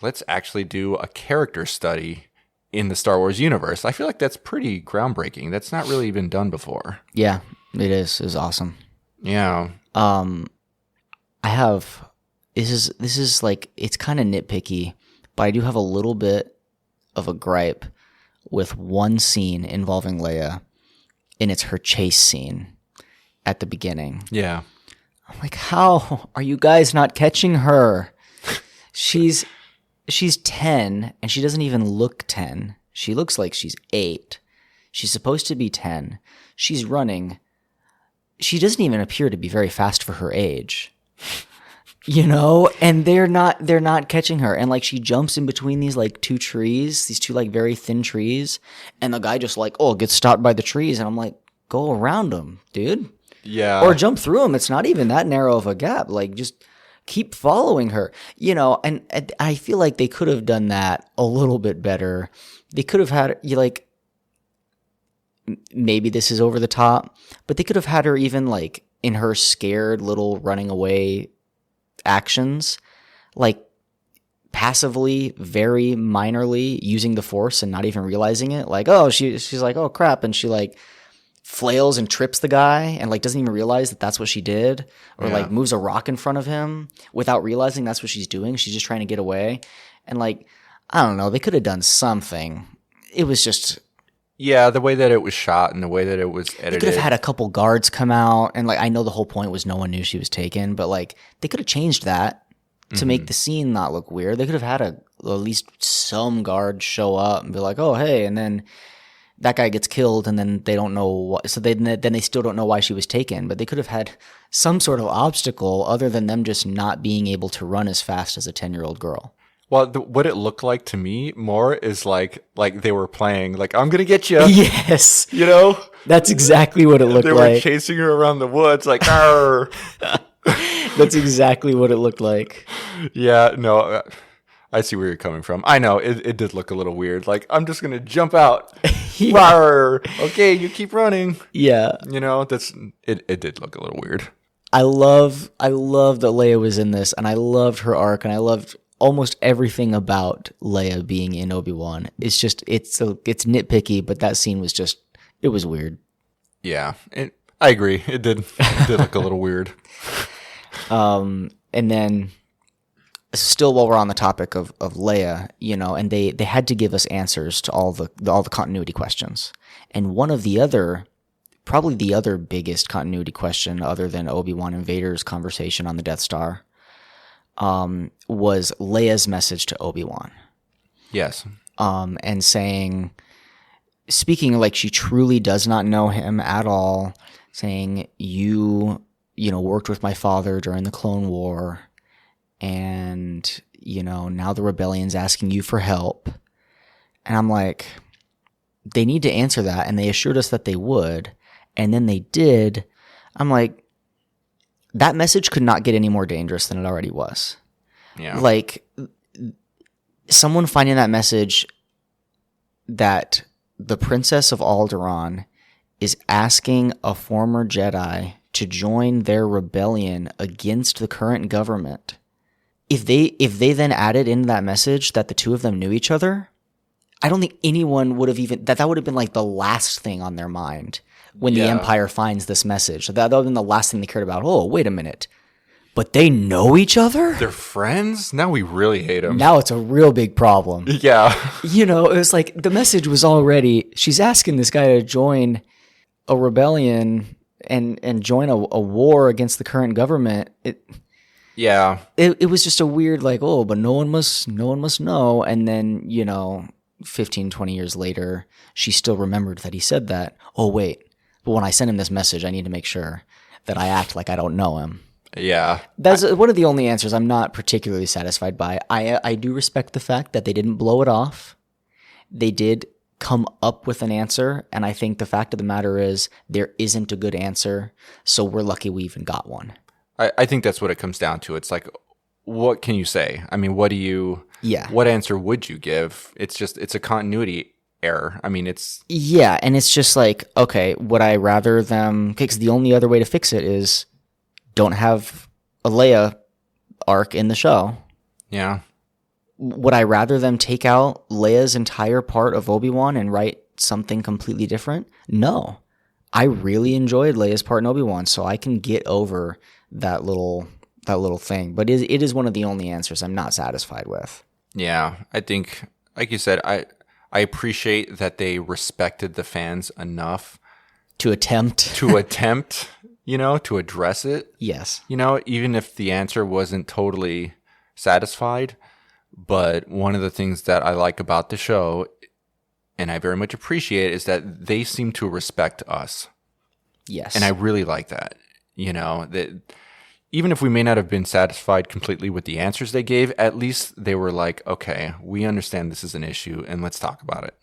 let's actually do a character study in the Star Wars universe. I feel like that's pretty groundbreaking. That's not really been done before. Yeah, it is. It's awesome. Yeah. This is like, it's kind of nitpicky, but I do have a little bit of a gripe with one scene involving Leia, and it's her chase scene at the beginning. Yeah. I'm like, how are you guys not catching her? She's 10, and she doesn't even look 10. She looks like she's 8. She's supposed to be 10. She's running. She doesn't even appear to be very fast for her age. You know, and they're not catching her. And like, she jumps in between these like two trees, these two like very thin trees, and the guy just like, gets stopped by the trees, and I'm like, go around them, dude. Yeah. Or jump through them. It's not even that narrow of a gap. Like, just keep following her, and I feel like they could have done that a little bit better. They could have had, maybe this is over the top, but they could have had her even like in her scared little running away actions, like passively, very minorly using the Force and not even realizing it. Like, oh, she's like, oh crap. And she like flails and trips the guy and like doesn't even realize that that's what she did, or like moves a rock in front of him without realizing that's what she's doing. She's just trying to get away. And like, I don't know, they could have done something. It was just, yeah, the way that it was shot and the way that it was edited. they could have had a couple guards come out, and like, I know the whole point was no one knew she was taken, but like they could have changed that to make the scene not look weird. They could have had at least some guard show up and be like, oh hey, and then that guy gets killed, and then they don't know what, so then they still don't know why she was taken. But they could have had some sort of obstacle other than them just not being able to run as fast as a 10-year-old girl. Well, what it looked like to me more is like they were playing, like, I'm going to get you. Yes. That's exactly what it looked like. They were chasing her around the woods, like, arr. That's exactly what it looked like. Yeah, no, I see where you're coming from. I know, it did look a little weird. Like, I'm just going to jump out. Rawr. Okay, you keep running. Yeah. It did look a little weird. I love that Leia was in this, and I loved her arc, and I loved almost everything about Leia being in Obi-Wan. It's just, it's nitpicky, but that scene was just, it was weird. Yeah, I agree. It did look a little weird. And then, still while we're on the topic of Leia, and they had to give us answers to all the continuity questions. And one of the other, probably the other biggest continuity question, other than Obi-Wan and Vader's conversation on the Death Star, was Leia's message to Obi-Wan. Yes. And speaking like she truly does not know him at all, saying, you worked with my father during the Clone War, and, now the rebellion's asking you for help. And I'm like, they need to answer that, and they assured us that they would, and then they did. I'm like, that message could not get any more dangerous than it already was. Yeah. Like, someone finding that message that the Princess of Alderaan is asking a former Jedi to join their rebellion against the current government. If they then added in that message that the two of them knew each other, I don't think anyone would have even, that would have been like the last thing on their mind when the Empire finds this message. That would have been the last thing they cared about. Oh, wait a minute. But they know each other? They're friends? Now we really hate them. Now it's a real big problem. Yeah. It was like the message was already, she's asking this guy to join a rebellion and join a war against the current government. It was just a weird, like, oh, but no one must know. And then, 15, 20 years later, she still remembered that he said that. Oh, wait. But when I send him this message, I need to make sure that I act like I don't know him. Yeah. That's one of the only answers I'm not particularly satisfied by. I do respect the fact that they didn't blow it off. They did come up with an answer, and I think the fact of the matter is there isn't a good answer, so we're lucky we even got one. I think that's what it comes down to. It's like, what can you say? I mean, what answer would you give? It's a continuity error. I mean, it's... Yeah, and it's just like, okay, would I rather them... Because the only other way to fix it is don't have a Leia arc in the show. Yeah. Would I rather them take out Leia's entire part of Obi-Wan and write something completely different? No. I really enjoyed Leia's part in Obi-Wan, so I can get over that little thing. But it is one of the only answers I'm not satisfied with. Yeah. I think, like you said, I appreciate that they respected the fans enough to attempt to address it. Yes. Even if the answer wasn't totally satisfied. But one of the things that I like about the show, and I very much appreciate, is that they seem to respect us. Yes. And I really like that. That even if we may not have been satisfied completely with the answers they gave, at least they were like, okay, we understand this is an issue and let's talk about it.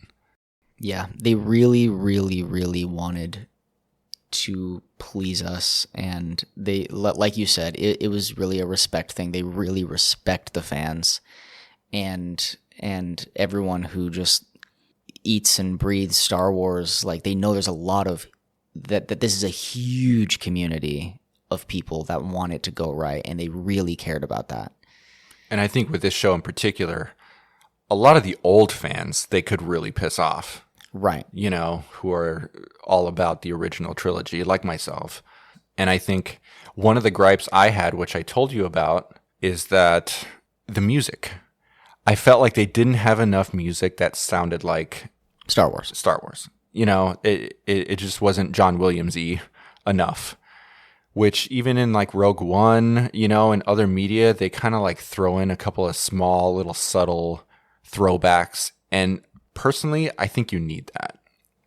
Yeah. They really, really, really wanted to please us, and they, like you said, it was really a respect thing. They really respect the fans, and everyone who just eats and breathes Star Wars. Like, they know there's a lot of that this is a huge community of people that want it to go right, and they really cared about that. And I think with this show in particular, a lot of the old fans, they could really piss off. Right. You know, who are all about the original trilogy, like myself. And I think one of the gripes I had, which I told you about, is that the music. I felt like they didn't have enough music that sounded like Star Wars. You know, it just wasn't John Williams-y enough. Which even in like Rogue One, you know, and other media, they kind of like throw in a couple of small little subtle throwbacks. And personally, I think you need that.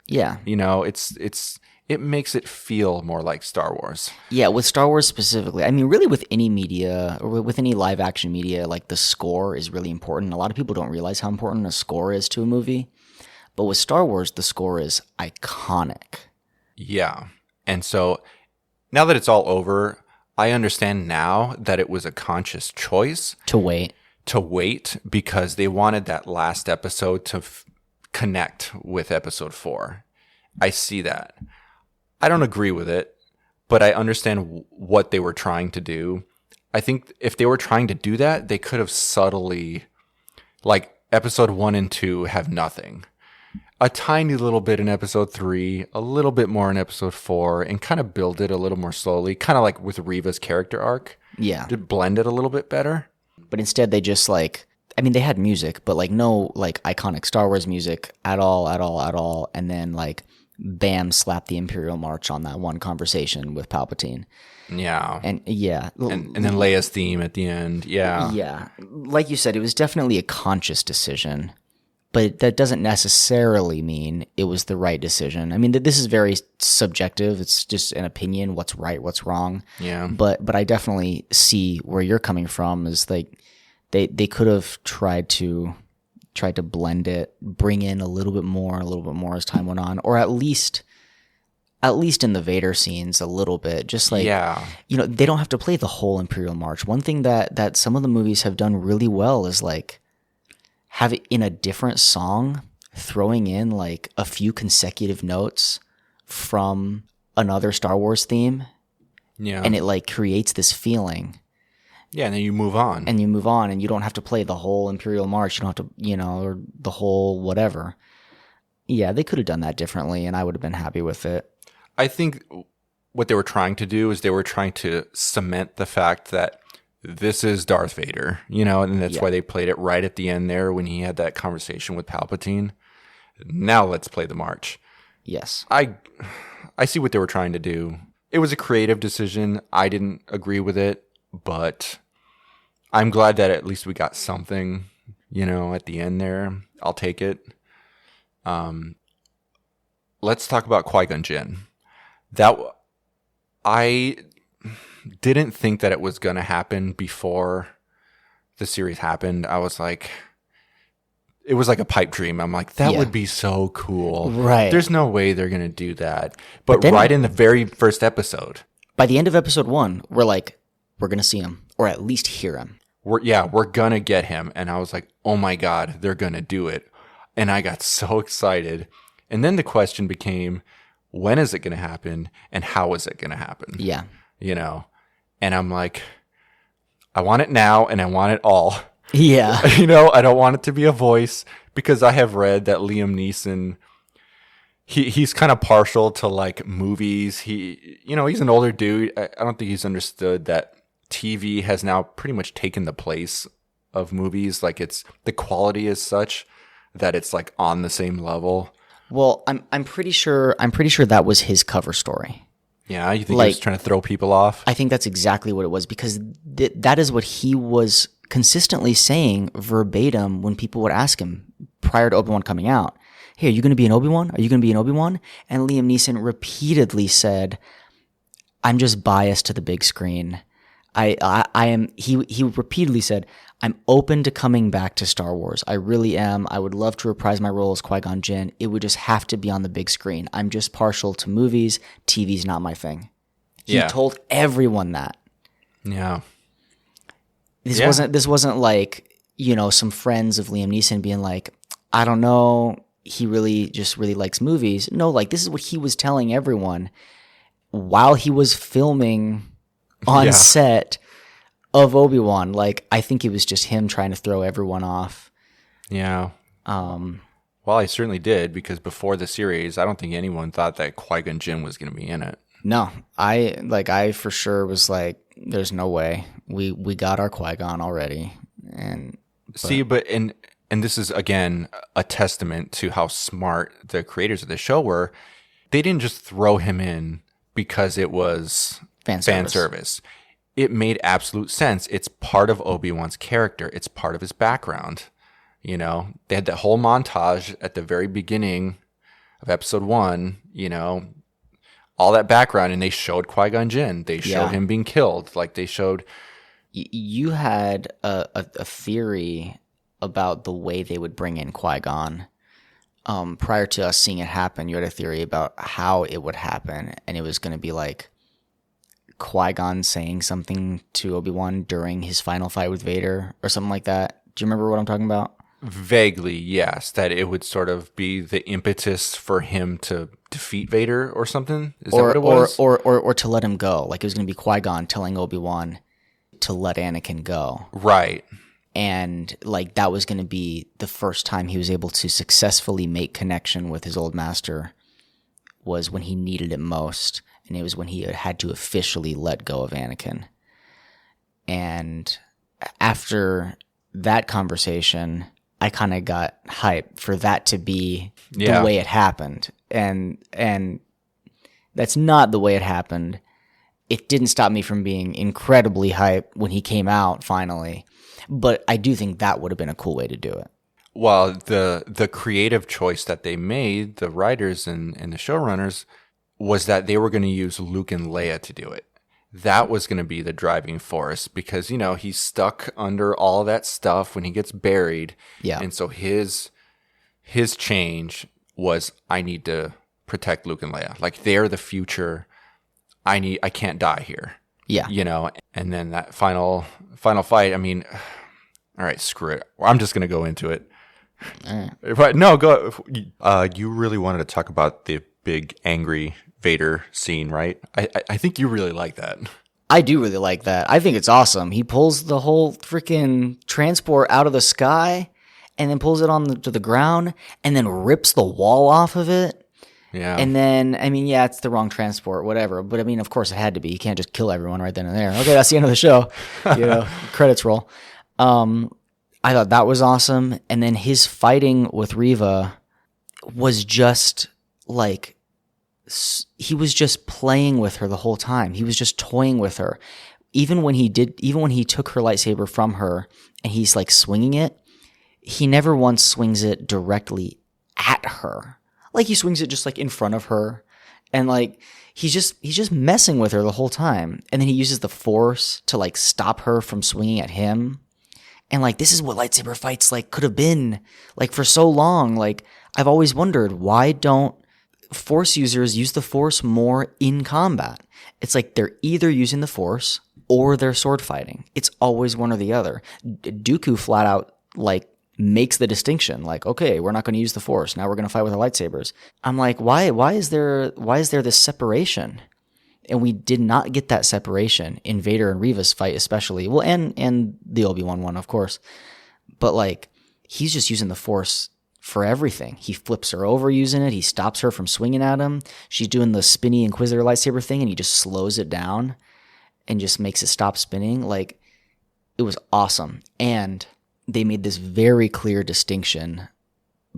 Yeah. You know, it makes it feel more like Star Wars. Yeah, with Star Wars specifically. I mean, really with any media, or with any live action media, like the score is really important. A lot of people don't realize how important a score is to a movie. But with Star Wars, the score is iconic. Yeah. And so now that it's all over, I understand now that it was a conscious choice. To wait Because they wanted that last episode to connect with episode 4. I see that. I don't agree with it, but I understand what they were trying to do. I think if they were trying to do that, they could have subtly, like episode 1 and 2 have nothing. A tiny little bit in episode 3, a little bit more in episode 4, and kind of build it a little more slowly, kind of like with Reva's character arc. Yeah. To blend it a little bit better. But instead they just like, I mean, they had music, but like no like iconic Star Wars music at all. And then like, bam, slap the Imperial March on that one conversation with Palpatine. Yeah. And yeah. And then Leia's theme at the end. Yeah. Yeah. Like you said, it was definitely a conscious decision, but that doesn't necessarily mean it was the right decision. I mean, this is very subjective. It's just an opinion, what's right, what's wrong. Yeah. But I definitely see where you're coming from, is like they could have tried to blend it, bring in a little bit more as time went on, or at least in the Vader scenes a little bit, just like, yeah. You know, they don't have to play the whole Imperial March. One thing that some of the movies have done really well is like have it in a different song, throwing in like a few consecutive notes from another Star Wars theme. Yeah. And it like creates this feeling. Yeah, and then you move on. And you don't have to play the whole Imperial March. You don't have to, you know, or the whole whatever. Yeah, they could have done that differently, and I would have been happy with it. I think what they were trying to do is they were trying to cement the fact that this is Darth Vader, you know, and that's why they played it right at the end there when he had that conversation with Palpatine. Now let's play the march. Yes. I see what they were trying to do. It was a creative decision. I didn't agree with it, but I'm glad that at least we got something, you know, at the end there. I'll take it. Let's talk about Qui-Gon Jinn. I didn't think that it was going to happen before the series happened. I was like, it was like a pipe dream. I'm like, that would be so cool. Right. There's no way they're going to do that. But then, right in the very first episode, by the end of episode 1, we're like, we're going to see him, or at least hear him. We're going to get him. And I was like, oh my God, they're going to do it. And I got so excited. And then the question became, when is it going to happen? And how is it going to happen? Yeah. You know, and I'm like, I want it now and I want it all. Yeah. You know, I don't want it to be a voice, because I have read that Liam Neeson, he's kind of partial to like movies. He's an older dude. I don't think he's understood that TV has now pretty much taken the place of movies. Like, it's the quality is such that it's like on the same level. Well, I'm pretty sure that was his cover story. Yeah, you think he was trying to throw people off? I think that's exactly what it was, because that is what he was consistently saying verbatim when people would ask him prior to Obi-Wan coming out. Hey, are you going to be an Obi-Wan? Are you going to be an Obi-Wan? And Liam Neeson repeatedly said, I'm just biased to the big screen. I am. He repeatedly said, "I'm open to coming back to Star Wars. I really am. I would love to reprise my role as Qui-Gon Jinn. It would just have to be on the big screen. I'm just partial to movies. TV's not my thing." He told everyone that. Yeah. This wasn't like, some friends of Liam Neeson being like, I don't know, he really likes movies. No, like this is what he was telling everyone while he was filming on set of Obi-Wan. Like, I think it was just him trying to throw everyone off. Yeah. Well, I certainly did, because before the series, I don't think anyone thought that Qui-Gon Jinn was going to be in it. No, I for sure was like, there's no way. We got our Qui-Gon already. And this is again a testament to how smart the creators of the show were. They didn't just throw him in because it was fan service. It made absolute sense. It's part of Obi-Wan's character. It's part of his background. They had that whole montage at the very beginning of episode 1, all that background, and they showed Qui-Gon Jinn. They showed him being killed. Like, they showed... You had a theory about the way they would bring in Qui-Gon. Prior to us seeing it happen, you had a theory about how it would happen, and it was going to be like Qui-Gon saying something to Obi-Wan during his final fight with Vader or something like that. Do you remember what I'm talking about? Vaguely, yes. That it would sort of be the impetus for him to defeat Vader or something? Is that what it was? Or to let him go. Like, it was going to be Qui-Gon telling Obi-Wan to let Anakin go. Right. And, like, that was going to be the first time he was able to successfully make connection with his old master, was when he needed it most. And it was when he had to officially let go of Anakin. And after that conversation, I kind of got hyped for that to be the way it happened. And that's not the way it happened. It didn't stop me from being incredibly hyped when he came out finally. But I do think that would have been a cool way to do it. Well, the creative choice that they made, the writers and the showrunners, was that they were going to use Luke and Leia to do it. That was going to be the driving force, because, he's stuck under all that stuff when he gets buried. Yeah. And so his change was, I need to protect Luke and Leia. Like, they're the future. I can't die here. Yeah. And then that final fight, I mean, all right, screw it. I'm just going to go into it. All right. But no, go. You really wanted to talk about the big angry Vader scene, right? I think you really like that. I do really like that. I think it's awesome. He pulls the whole freaking transport out of the sky and then pulls it to the ground and then rips the wall off of it. Yeah. And then, I mean, it's the wrong transport, whatever. But I mean, of course it had to be. You can't just kill everyone right then and there. Okay, that's the end of the show. Credits roll. I thought that was awesome. And then his fighting with Reva was just like, he was just playing with her the whole time. He was just toying with her. Even when he took her lightsaber from her and he's like swinging it, he never once swings it directly at her. Like, he swings it just like in front of her, and like he's just messing with her the whole time. And then he uses the Force to like stop her from swinging at him. And like, this is what lightsaber fights like could have been like for so long. Like, I've always wondered, why don't Force users use the Force more in combat? It's like they're either using the Force or they're sword fighting. It's always one or the other. Dooku flat out like makes the distinction, like, okay, we're not going to use the Force. Now we're going to fight with our lightsabers. I'm like, why is there this separation? And we did not get that separation in Vader and Reva's fight, especially. Well, and the Obi-Wan one, of course. But like, he's just using the Force for everything. He flips her over using it. He stops her from swinging at him. She's doing the spinny Inquisitor lightsaber thing, and he just slows it down and just makes it stop spinning. Like, it was awesome. And they made this very clear distinction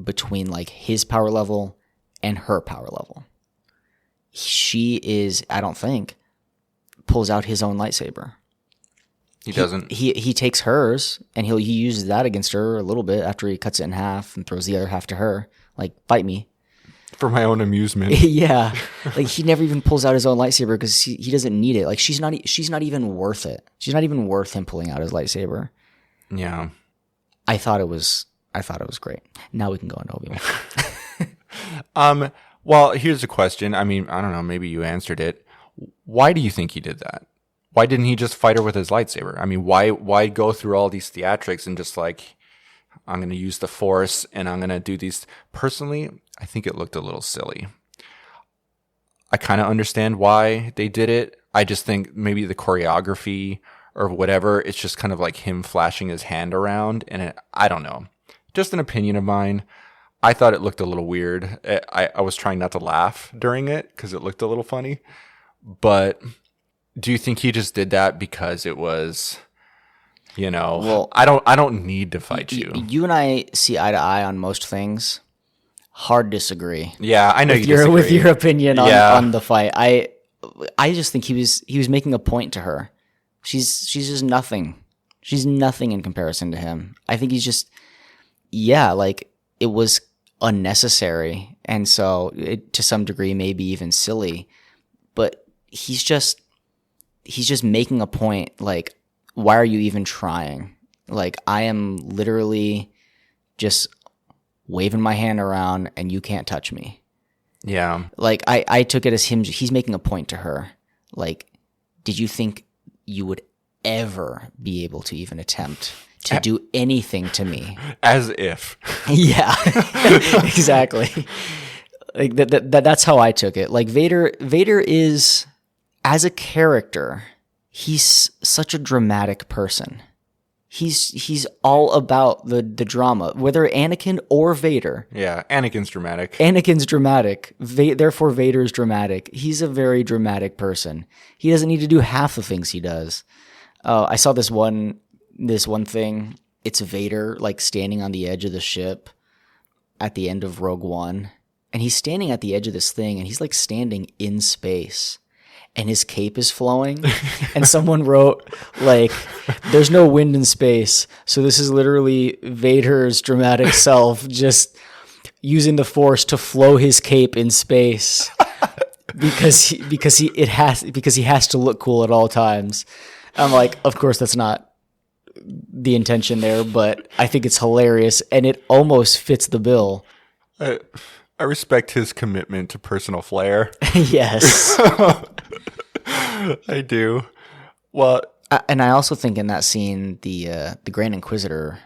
between like his power level and her power level. She is, I don't think, pulls out his own lightsaber. He doesn't. He takes hers, and he uses that against her a little bit after he cuts it in half and throws the other half to her. Like, fight me. For my own amusement. Yeah, like he never even pulls out his own lightsaber because he doesn't need it. Like she's not even worth it. She's not even worth him pulling out his lightsaber. Yeah, I thought it was great. Now we can go into Obi-Wan. Well, here's a question. I mean, I don't know. Maybe you answered it. Why do you think he did that? Why didn't he just fight her with his lightsaber? I mean, why go through all these theatrics and just like, I'm going to use the Force and I'm going to do these. Personally, I think it looked a little silly. I kind of understand why they did it. I just think maybe the choreography or whatever, it's just kind of like him flashing his hand around. And I don't know. Just an opinion of mine. I thought it looked a little weird. I was trying not to laugh during it because it looked a little funny. But do you think he just did that because it was... well, I don't need to fight you. You and I see eye to eye on most things. Hard disagree. Yeah, I know you disagree. With your opinion on the fight. I just think he was making a point to her. She's just nothing. She's nothing in comparison to him. I think he's just like it was unnecessary, and so to some degree maybe even silly. But he's just making a point like, why are you even trying? Like, I am literally just waving my hand around and you can't touch me. Yeah. Like, I took it as he's making a point to her. Like, did you think you would ever be able to even attempt to do anything to me? As if. Yeah, exactly. Like that's how I took it. Like Vader is, as a character, he's such a dramatic person. He's all about the drama, whether Anakin or Vader. Yeah, Anakin's dramatic. Anthony's dramatic. Therefore, Vader's dramatic. He's a very dramatic person. He doesn't need to do half the things he does. I saw this one thing. It's Vader like standing on the edge of the ship at the end of Rogue One, and he's standing at the edge of this thing, and he's like standing in space. And his cape is flowing, and someone wrote, like, there's no wind in space, so this is literally Vader's dramatic self just using the Force to flow his cape in space because he has to look cool at all times. I'm like, of course that's not the intention there, but I think it's hilarious, and it almost fits the bill. I respect his commitment to personal flair. Yes. I do. Well, and I also think in that scene, the Grand Inquisitor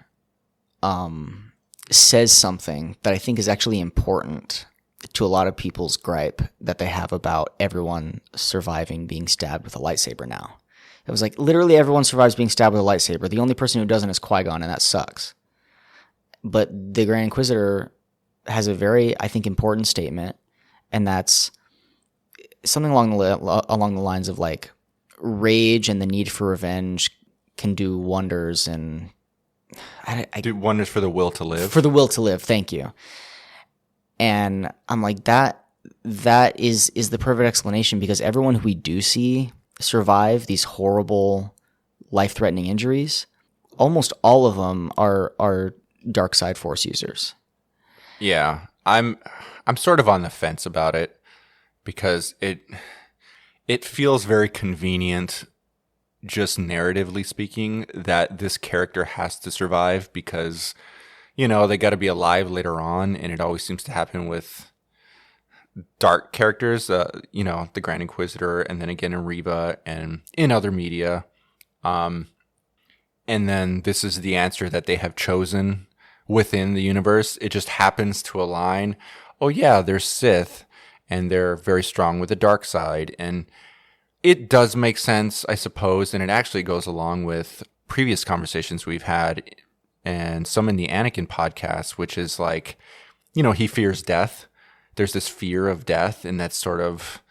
says something that I think is actually important to a lot of people's gripe that they have about everyone surviving being stabbed with a lightsaber now. It was like, literally everyone survives being stabbed with a lightsaber. The only person who doesn't is Qui-Gon, and that sucks. But the Grand Inquisitor has a very, I think, important statement, and that's something along the lines of like, rage and the need for revenge can do wonders, and do wonders for the will to live. For the will to live, thank you. And I'm like, that is the perfect explanation, because everyone who we do see survive these horrible, life-threatening injuries, almost all of them are dark side Force users. Yeah, I'm sort of on the fence about it, because it feels very convenient, just narratively speaking, that this character has to survive because, they got to be alive later on, and it always seems to happen with dark characters, the Grand Inquisitor, and then again in Reva and in other media. And then this is the answer that they have chosen within the universe. It just happens to align. Oh yeah, they're Sith, and they're very strong with the dark side. And it does make sense, I suppose, and it actually goes along with previous conversations we've had, and some in the Anakin podcast, which is like, he fears death. There's this fear of death, and that's sort of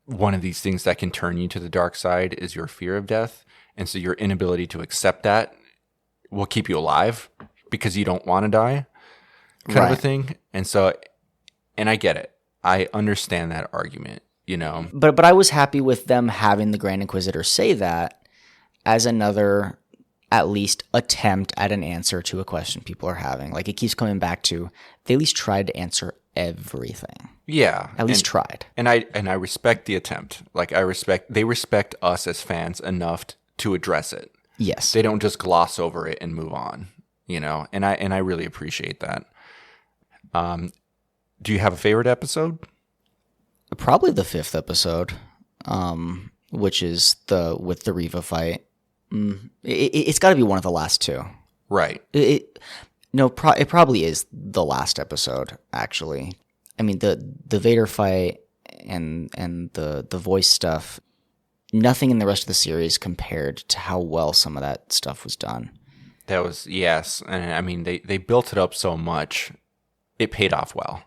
one of these things that can turn you to the dark side is your fear of death. And so your inability to accept that will keep you alive because you don't want to die, kind of a thing. And so, and I get it. I understand that argument, But I was happy with them having the Grand Inquisitor say that as another, at least, attempt at an answer to a question people are having. Like, it keeps coming back to, they at least tried to answer everything. Yeah. At least tried. And I respect the attempt. Like they respect us as fans enough to address it. Yes. They don't just gloss over it and move on, you know. And I really appreciate that. Do you have a favorite episode? Probably the 5th episode, which is with the Reva fight. It's got to be one of the last two. Right. It probably is the last episode, actually. I mean, the Vader fight and the voice stuff, nothing in the rest of the series compared to how well some of that stuff was done. That was, yes. And I mean, they built it up so much. It paid off well.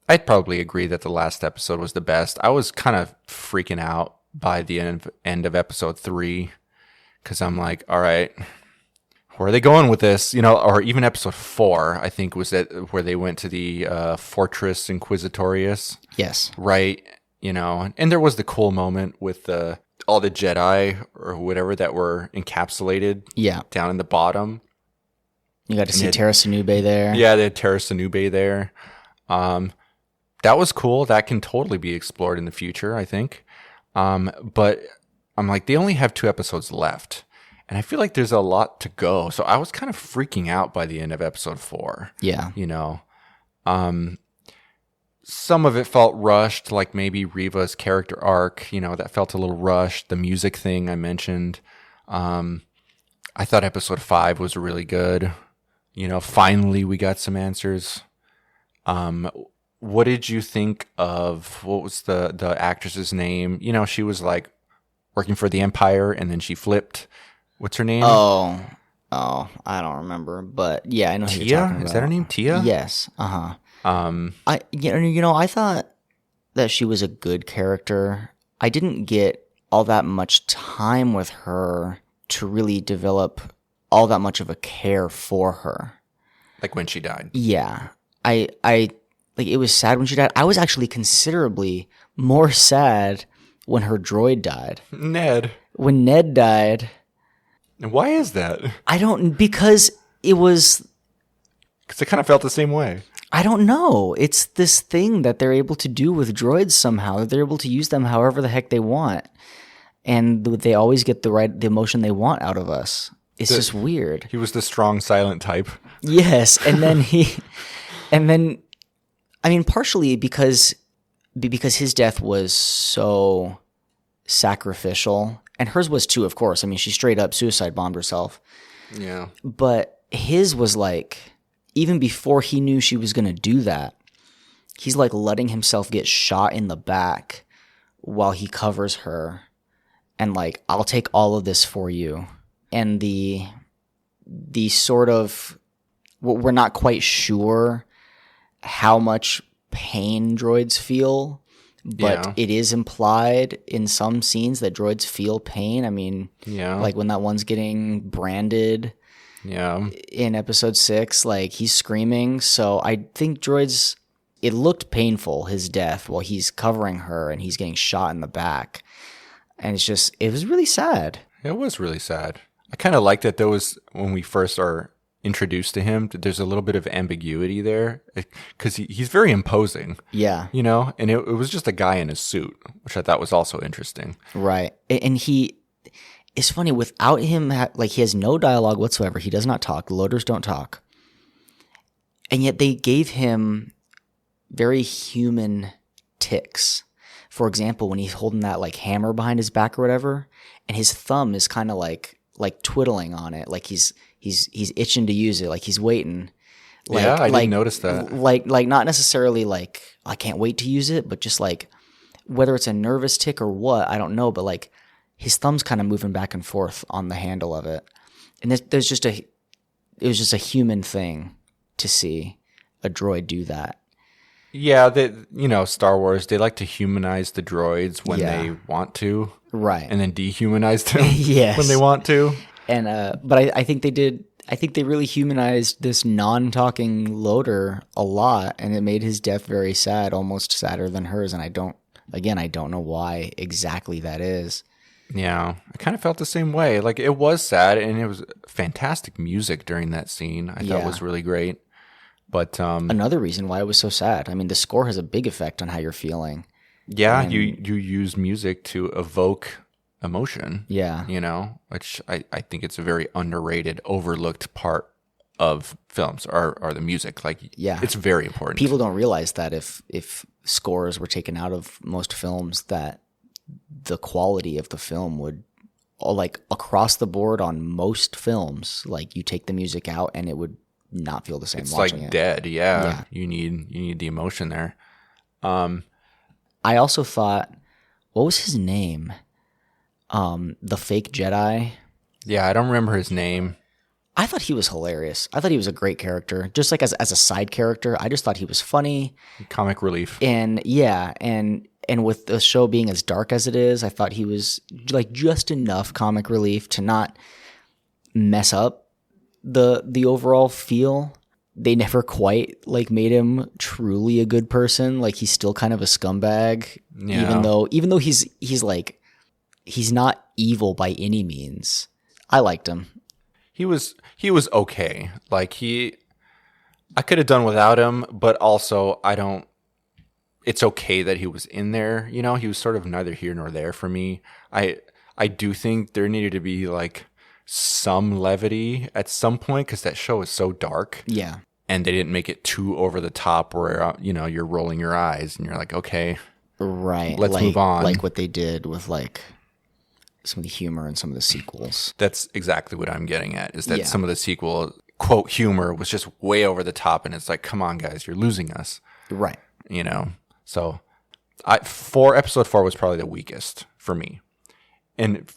I'd probably agree that the last episode was the best. I was kind of freaking out by the end of episode 3 because I'm like, all right, where are they going with this? You know, or even episode 4, I think was that where they went to the Fortress Inquisitorius. Yes. Right. You know, and there was the cool moment with all the Jedi or whatever that were encapsulated down in the bottom. You got to see Terra Sanube there. Yeah, they had Terra Sanube there. That was cool. That can totally be explored in the future, I think. But I'm like, they only have 2 episodes left. And I feel like there's a lot to go. So I was kind of freaking out by the end of episode 4. Yeah. You know, some of it felt rushed, like maybe Reva's character arc, you know, that felt a little rushed. The music thing I mentioned. I thought episode 5 was really good. You know, finally we got some answers. What did you think of, what was the actress's name? You know, she was like working for the Empire and then she flipped. What's her name? Oh, I don't remember, but yeah, I know who you're talking about. Is that her name? Tia? Yes. I thought that she was a good character. I didn't get all that much time with her to really develop all that much of a care for her. Like when she died. Yeah. I like, it was sad when she died. I was actually considerably more sad when her droid died. Ned. When Ned died. And why is that? Because it was... Because I kind of felt the same way. I don't know. It's this thing that they're able to do with droids somehow. They're able to use them however the heck they want. And they always get the emotion they want out of us. It's just weird. He was the strong, silent type. Yes. And then I mean, partially because his death was so sacrificial, and hers was too, of course. I mean, she straight up suicide bombed herself. Yeah. But his was like, even before he knew she was going to do that, he's like letting himself get shot in the back while he covers her. And like, I'll take all of this for you. And the sort of, we're not quite sure how much pain droids feel, but it is implied in some scenes that droids feel pain. I mean, like when that one's getting branded in episode 6, like he's screaming. So I think droids, it looked painful, his death, while he's covering her and he's getting shot in the back. And it was really sad. It was really sad. I kind of liked that there was, when we first are introduced to him, there's a little bit of ambiguity there because he's very imposing. Yeah. You know, and it was just a guy in a suit, which I thought was also interesting. Right. And it's funny, without him, like he has no dialogue whatsoever. He does not talk. The loaders don't talk. And yet they gave him very human tics. For example, when he's holding that like hammer behind his back or whatever, and his thumb is kind of like twiddling on it, like he's itching to use it, like he's waiting. Like, I didn't notice that. Like not necessarily like I can't wait to use it, but just like whether it's a nervous tick or what, I don't know. But like his thumb's kind of moving back and forth on the handle of it, and it was just a human thing to see a droid do that. Yeah, Star Wars, they like to humanize the droids when they want to. Right. And then dehumanize them when they want to. And but I think they really humanized this non-talking loader a lot, and it made his death very sad, almost sadder than hers. And I don't know why exactly that is. Yeah, I kind of felt the same way. Like it was sad, and it was fantastic music during that scene. I thought was really great. But Another reason why it was so sad. I mean, the score has a big effect on how you're feeling. yeah, you use music to evoke emotion. Yeah. You know, which I think it's a very underrated, overlooked part of films are the music. Like, Yeah. it's very important. People don't realize that if scores were taken out of most films, that the quality of the film would, like across the board on most films, like you take the music out and it would not feel the same. It's watching like it. dead. Yeah. Yeah. You need the emotion there. I also thought, what was his name? The fake Jedi. Yeah, I don't remember his name. I thought he was hilarious. I thought he was a great character. Just like as a side character, I just thought he was funny. Comic relief. And yeah, and with the show being as dark as it is, I thought he was like just enough comic relief to not mess up the overall feel. They never quite like made him truly a good person. Like he's still kind of a scumbag, Yeah. even though he's like, he's not evil by any means. I liked him. He was okay. Like I could have done without him, but also it's okay that he was in there. You know, he was sort of neither here nor there for me. I do think there needed to be like some levity at some point because that show is so dark. Yeah. And they didn't make it too over the top where, you know, you're rolling your eyes and you're like, okay, Right. let's move on. Like what they did with like some of the humor in some of the sequels. That's exactly what I'm getting at, is that Yeah. some of the sequel, quote, humor was just way over the top. And it's like, come on, guys, you're losing us, Right. you know? So episode 4 was probably the weakest for me. And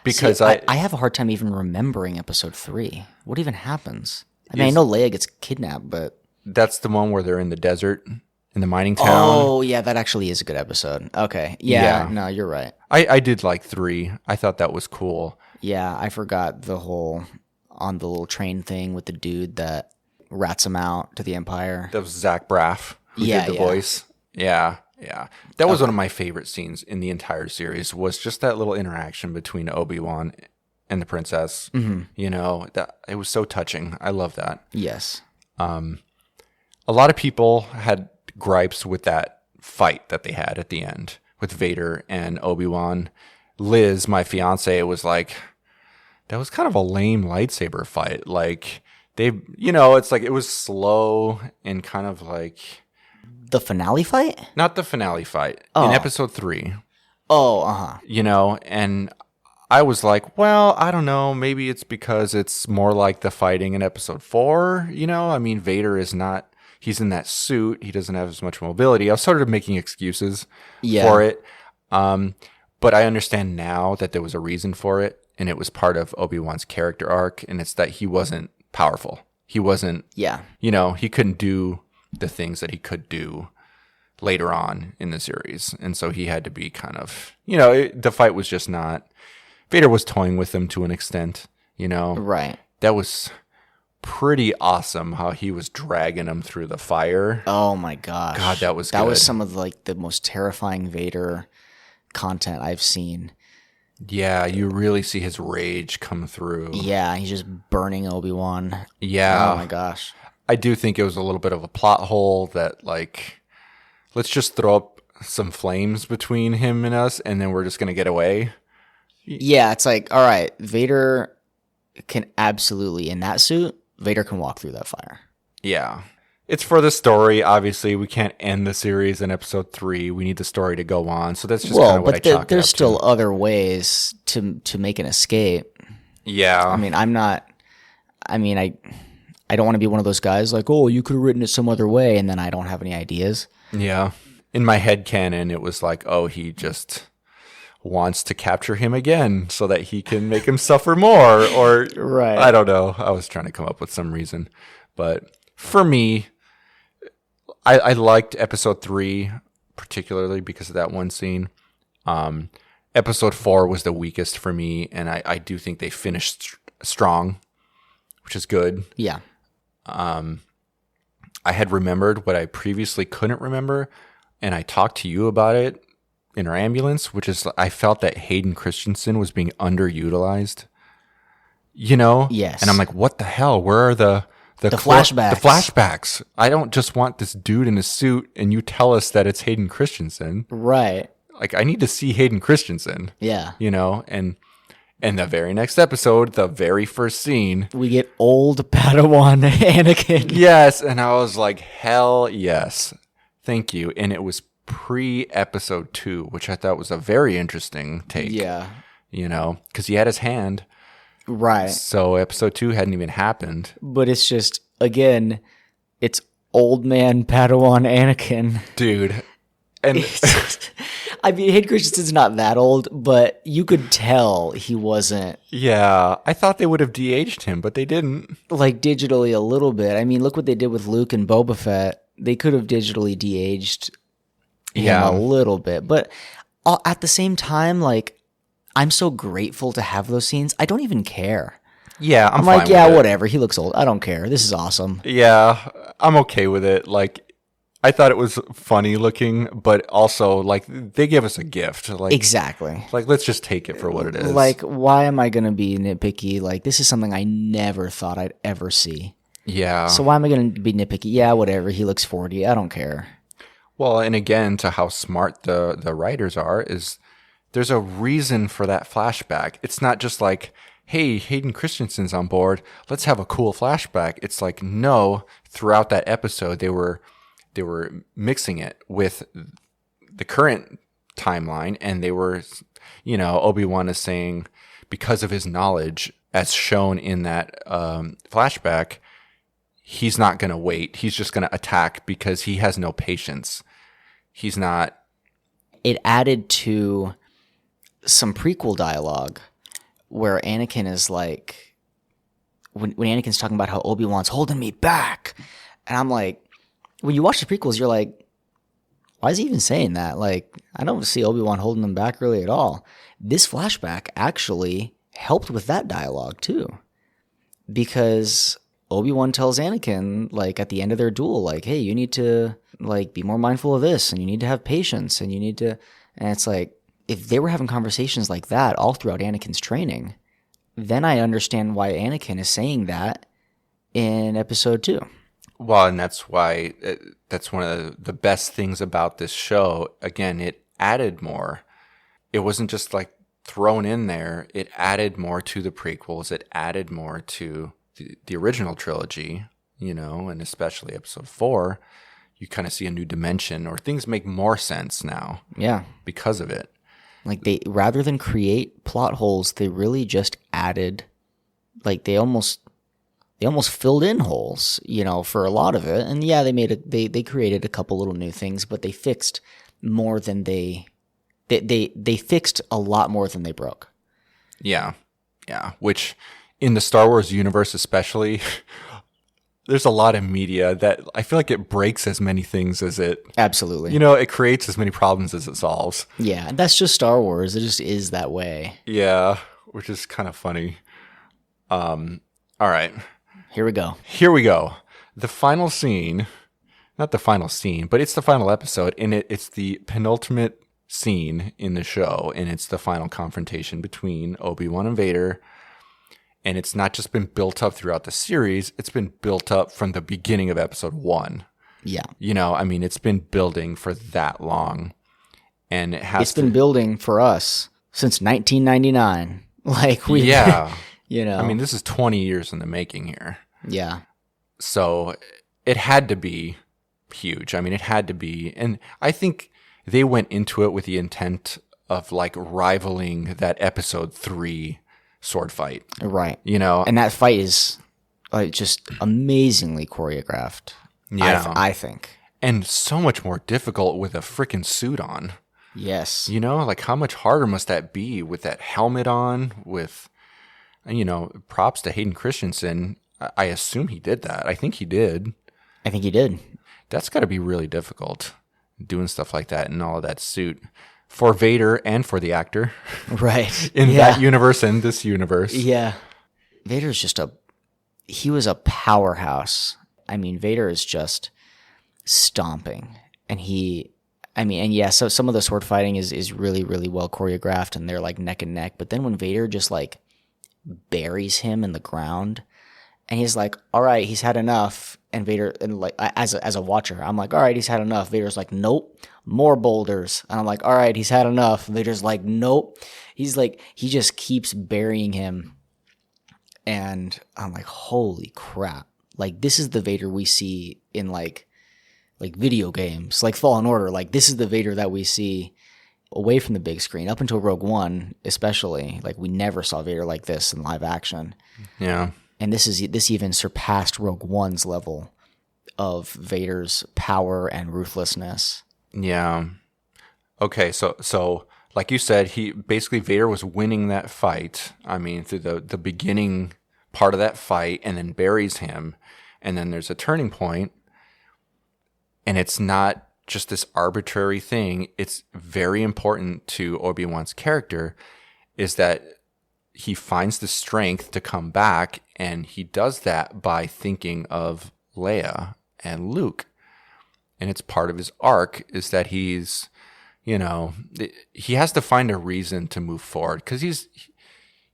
because See, I have a hard time even remembering episode 3. What even happens? I mean, I Is- know Leia gets kidnapped, but that's the one where they're in the desert, in the mining town. oh yeah, that actually is a good episode. Okay, yeah. Yeah. No, you're right. I did like 3. I thought that was cool. Yeah, I forgot the whole on the little train thing with the dude that rats him out to the Empire. That was Zach Braff who Yeah, did the yeah. voice. Yeah, yeah. That was one of my favorite scenes in the entire series, was just that little interaction between Obi-Wan and the princess. Mm-hmm. You know, that it was so touching. I love that. Yes. A lot of people had gripes with that fight that they had at the end with Vader and Obi-Wan. Liz, my fiance, was like, that was kind of a lame lightsaber fight. Like, it's like it was slow and kind of like, The finale fight? not the finale fight, Oh. in episode 3, Oh, uh-huh. and I was like, well, I don't know, maybe it's because it's more like the fighting in episode 4, I mean, Vader is not, he's in that suit, he doesn't have as much mobility. I was sort of making excuses Yeah. for it, but I understand now that there was a reason for it, and it was part of Obi-Wan's character arc, and it's that he wasn't powerful. He wasn't, Yeah. he couldn't do the things that he could do later on in the series. And so he had to be kind of, the fight was just not, Vader was toying with him to an extent, Right. That was pretty awesome how he was dragging him through the fire. Oh my gosh. God, that was That was good. some of like the most terrifying Vader content I've seen. Yeah, you really see his rage come through. Yeah, he's just burning Obi-Wan. Yeah. Oh my gosh. I do think it was a little bit of a plot hole that, like, let's just throw up some flames between him and us, and then we're just going to get away. Yeah, it's like, all right, Vader can absolutely, in that suit, Vader can walk through that fire. Yeah. It's for the story. Obviously, we can't end the series in episode 3. We need the story to go on. So that's just kind of what I chalk it there's up still to. other ways to make an escape. Yeah. I mean, I don't want to be one of those guys like, oh, you could have written it some other way, and then I don't have any ideas. Yeah. In my head canon, it was like, oh, he just wants to capture him again so that he can make him suffer more. Or, Right. I don't know. I was trying to come up with some reason. But for me, I liked episode 3, particularly because of that one scene. Episode 4 was the weakest for me, and I do think they finished strong, which is good. Yeah. I had remembered what I previously couldn't remember, and I talked to you about it in our ambulance, which is I felt that Hayden Christensen was being underutilized, Yes. And I'm like, what the hell? Where are the The flashbacks. The flashbacks. I don't just want this dude in a suit and you tell us that it's Hayden Christensen. Right. Like, I need to see Hayden Christensen. Yeah. You know, and the very next episode, the very first scene, we get old Padawan Anakin. Yes, and I was like, hell yes. Thank you. And it was pre-episode 2, which I thought was a very interesting take. Yeah. You know, because he had his hand. Right. So episode 2 hadn't even happened. But it's just, again, it's old man Padawan Anakin. Dude. And I mean, Hayden Christensen's not that old, but you could tell he wasn't. Yeah, I thought they would have de-aged him, but they didn't. Like, digitally a little bit. I mean, look what they did with Luke and Boba Fett. They could have digitally de-aged him a little bit. But at the same time, like, I'm so grateful to have those scenes. I don't even care. Yeah, I'm like, fine yeah, with it. whatever. He looks old. I don't care. This is awesome. Yeah, I'm okay with it. Like, I thought it was funny looking, but also, like, they give us a gift. Like, Exactly. Like, let's just take it for what it is. Like, why am I going to be nitpicky? Like, this is something I never thought I'd ever see. Yeah. So why am I going to be nitpicky? Yeah, whatever. He looks 40. I don't care. Well, and again, to how smart the writers are, is there's a reason for that flashback. It's not just like, hey, Hayden Christensen's on board. Let's have a cool flashback. It's like, no, throughout that episode, they were mixing it with the current timeline, and they were, you know, Obi-Wan is saying, because of his knowledge, as shown in that flashback, he's not going to wait. He's just going to attack because he has no patience. He's not. It added to some prequel dialogue where Anakin is like, when Anakin's talking about how Obi-Wan's holding me back, and I'm like, when you watch the prequels, you're like, why is he even saying that? Like, I don't see Obi-Wan holding him back really at all. This flashback actually helped with that dialogue too. Because Obi-Wan tells Anakin, like, at the end of their duel, like, hey, you need to, like, be more mindful of this, and you need to have patience, and you need to, and it's like, if they were having conversations like that all throughout Anakin's training, then I understand why Anakin is saying that in episode 2. Well, and that's why that's one of the best things about this show. Again, it added more. It wasn't just like thrown in there. It added more to the prequels. It added more to the original trilogy, you know, and especially episode 4. You kind of see a new dimension, or things make more sense now. Yeah. Because of it. Like, they, rather than create plot holes, they really just added, like, they almost filled in holes, you know, for a lot of it. And yeah, they created a couple little new things, but they fixed more than they fixed a lot more than they broke. Yeah. Yeah. Which in the Star Wars universe especially, there's a lot of media that I feel like it breaks as many things as it, Absolutely. you know, it creates as many problems as it solves. Yeah, and that's just Star Wars. It just is that way. Yeah, which is kind of funny. All right. Here we go. Here we go. The final scene, not the final scene, but it's the final episode, and it's the penultimate scene in the show, and it's the final confrontation between Obi-Wan and Vader. And it's not just been built up throughout the series, it's been built up from the beginning of episode 1. Yeah. You know, I mean, it's been building for that long. And it's been building for us since 1999. Like, we, yeah. You know. I mean, this is 20 years in the making here. Yeah. So it had to be huge. I mean, it had to be. And I think they went into it with the intent of, like, rivaling that episode 3 sword fight. Right. You know? And that fight is just amazingly choreographed. Yeah. I think. And so much more difficult with a freaking suit on. Yes. You know, like, how much harder must that be with that helmet on, with, you know, props to Hayden Christensen. I assume he did that. I think he did. I think he did. That's got to be really difficult, doing stuff like that in all of that suit. For Vader and for the actor. Right. In that universe and this universe. Yeah. Vader's just he was a powerhouse. I mean, Vader is just stomping. And so some of the sword fighting is really, really well choreographed, and they're like neck and neck. But then when Vader just like buries him in the ground, And he's like, all right, he's had enough. And Vader, and like, as a watcher, I'm like, all right, he's had enough. Vader's like, nope, more boulders. And I'm like, all right, he's had enough. Vader's like, nope. He's like, he just keeps burying him. And I'm like, holy crap. Like, this is the Vader we see in like video games, like Fallen Order. Like, this is the Vader that we see away from the big screen. Up until Rogue One, especially, like, we never saw Vader like this in live action. Yeah. And this even surpassed Rogue One's level of Vader's power and ruthlessness. Yeah. Okay, so like you said, Vader was winning that fight. I mean, through the beginning part of that fight, and then buries him, and then there's a turning point, and it's not just this arbitrary thing. It's very important to Obi-Wan's character, is that he finds the strength to come back, and he does that by thinking of Leia and Luke. And it's part of his arc, is that he's, he has to find a reason to move forward, because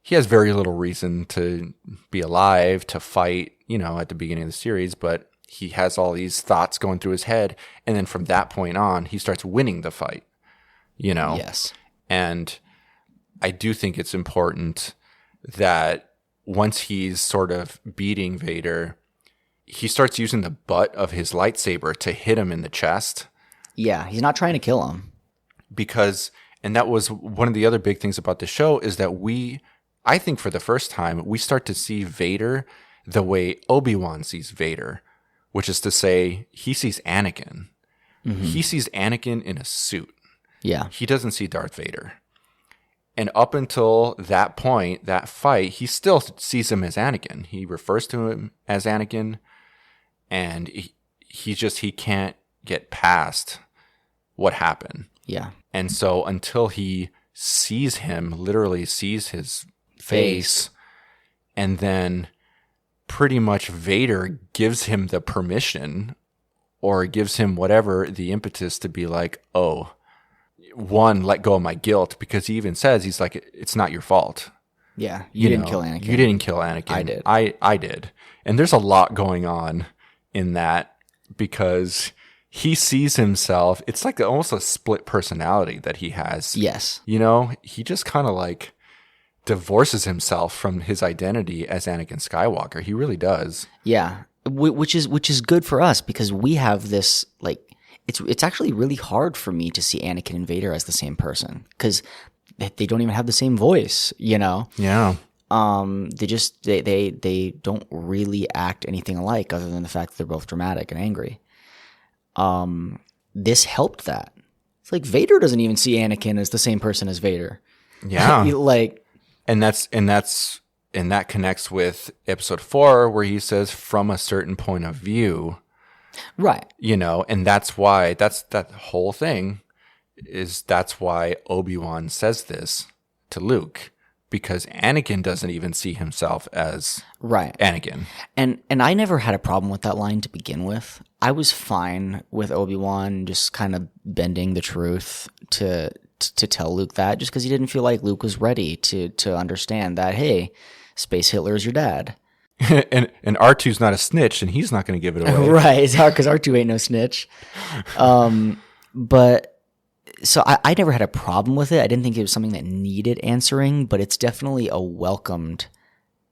he has very little reason to be alive, to fight, at the beginning of the series, but he has all these thoughts going through his head, and then from that point on, he starts winning the fight, Yes. And I do think it's important that once he's sort of beating Vader, he starts using the butt of his lightsaber to hit him in the chest. Yeah, he's not trying to kill him. And that was one of the other big things about the show, is that I think for the first time, we start to see Vader the way Obi-Wan sees Vader, which is to say, he sees Anakin. Mm-hmm. He sees Anakin in a suit. Yeah. He doesn't see Darth Vader. And up until that point, that fight, he still sees him as Anakin. He refers to him as Anakin, and he can't get past what happened. Yeah. And so until he sees him, literally sees his face, and then pretty much Vader gives him the permission, or gives him whatever, the impetus to be like, oh, one, let go of my guilt, because he even says, he's like, it's not your fault. Yeah, you didn't kill Anakin. You didn't kill Anakin. I did. I did. And there's a lot going on in that, because he sees himself, it's like almost a split personality that he has. Yes. He just kind of like divorces himself from his identity as Anakin Skywalker. He really does. Yeah. Which is good for us, because we have this, like, it's actually really hard for me to see Anakin and Vader as the same person, because they don't even have the same voice, Yeah. They don't really act anything alike, other than the fact that they're both dramatic and angry. This helped that. It's like Vader doesn't even see Anakin as the same person as Vader. Yeah. and that connects with episode 4, where he says, from a certain point of view. Right. And that's why, that whole thing that's why Obi-Wan says this to Luke, because Anakin doesn't even see himself as Anakin. And I never had a problem with that line to begin with. I was fine with Obi-Wan just kind of bending the truth to tell Luke that, just because he didn't feel like Luke was ready to understand that, hey, Space Hitler is your dad. and R2's not a snitch, and he's not going to give it away. Right, it's hard because R2 ain't no snitch. But so I never had a problem with it. I didn't think it was something that needed answering, but it's definitely a welcomed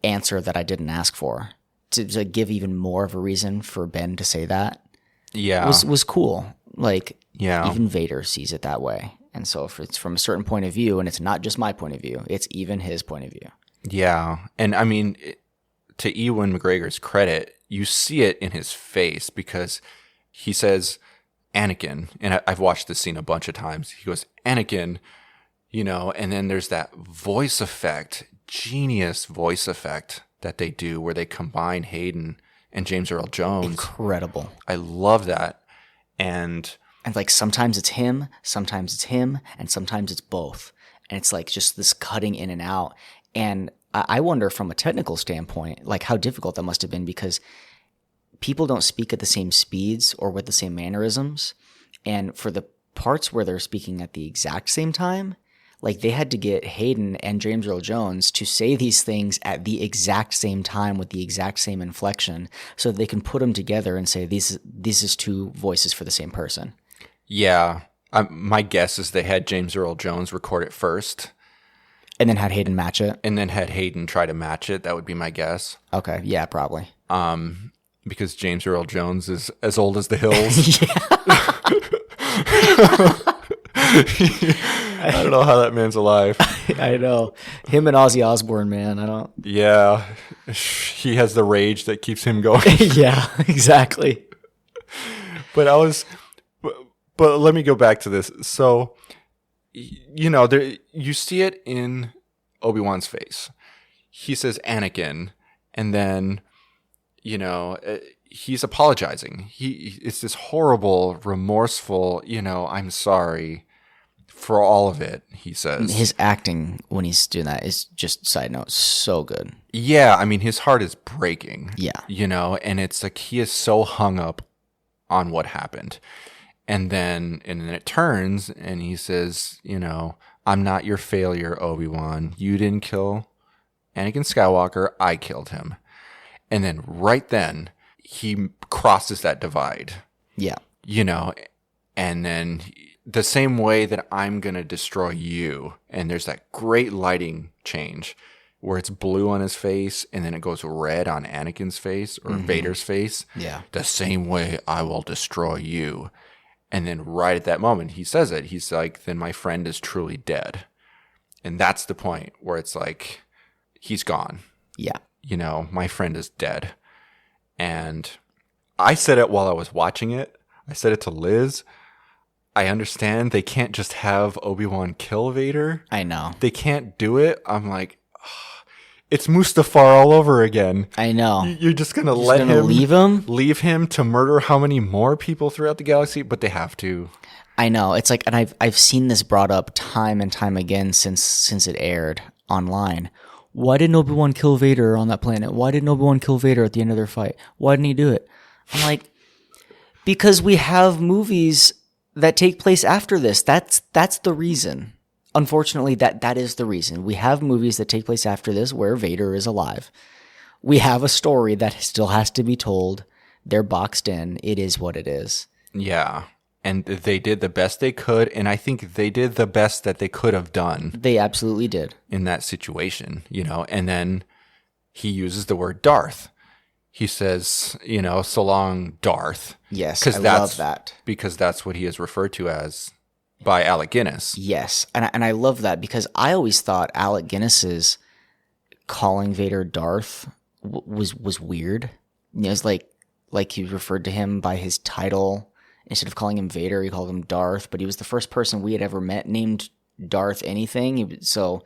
answer that I didn't ask for. To give even more of a reason for Ben to say that, was cool. Like, even Vader sees it that way, and so if it's from a certain point of view, and it's not just my point of view, it's even his point of view. Yeah, and I mean, to Ewan McGregor's credit, you see it in his face, because he says Anakin, and I've watched this scene a bunch of times. He goes, Anakin, and then there's that voice effect, genius voice effect that they do, where they combine Hayden and James Earl Jones. Incredible. I love that. And like, sometimes it's him, and sometimes it's both. And it's like just this cutting in and out. And I wonder, from a technical standpoint, like, how difficult that must have been, because people don't speak at the same speeds or with the same mannerisms. And for the parts where they're speaking at the exact same time, Like, they had to get Hayden and James Earl Jones to say these things at the exact same time with the exact same inflection so that they can put them together and say, this is two voices for the same person. Yeah. My guess is they had James Earl Jones record it first. And then had Hayden match it? And then had Hayden try to match it. That would be my guess. Okay. Yeah, probably. Because James Earl Jones is as old as the hills. I don't know how that man's alive. I know. Him and Ozzy Osbourne, man. Yeah. He has the rage that keeps him going. Yeah, exactly. But let me go back to this. So, you see it in Obi-Wan's face. He says Anakin, and then, he's apologizing. It's this horrible, remorseful, I'm sorry for all of it, he says. His acting when he's doing that is just, side note, so good. Yeah, I mean, his heart is breaking. Yeah. And it's like he is so hung up on what happened. And then it turns and he says, I'm not your failure, Obi-Wan. You didn't kill Anakin Skywalker. I killed him. And then right then he crosses that divide. Yeah. And then the same way that I'm going to destroy you. And there's that great lighting change where it's blue on his face and then it goes red on Anakin's face or Vader's face. Yeah. The same way I will destroy you. And then right at that moment, he says it. He's like, then my friend is truly dead. And that's the point where it's like, he's gone. Yeah. My friend is dead. And I said it while I was watching it. I said it to Liz. I understand they can't just have Obi-Wan kill Vader. I know. They can't do it. I'm like, it's Mustafar all over again. I know. You're just going to leave him to murder how many more people throughout the galaxy? But they have to. I know. It's like, and I've seen this brought up time and time again since it aired online. Why didn't Obi-Wan kill Vader on that planet? Why didn't Obi-Wan kill Vader at the end of their fight? Why didn't he do it? I'm like, because we have movies that take place after this. That's the reason. Unfortunately, that is the reason. We have movies that take place after this where Vader is alive. We have a story that still has to be told. They're boxed in. It is what it is. Yeah. And they did the best they could, and I think they did the best that they could have done. They absolutely did. In that situation, and then he uses the word Darth. He says, so long, Darth. Yes, I love that. Because that's what he is referred to as by Alec Guinness. Yes, and I love that because I always thought Alec Guinness's calling Vader Darth was weird. It's like he referred to him by his title. Instead of calling him Vader, he called him Darth, but he was the first person we had ever met named Darth anything. So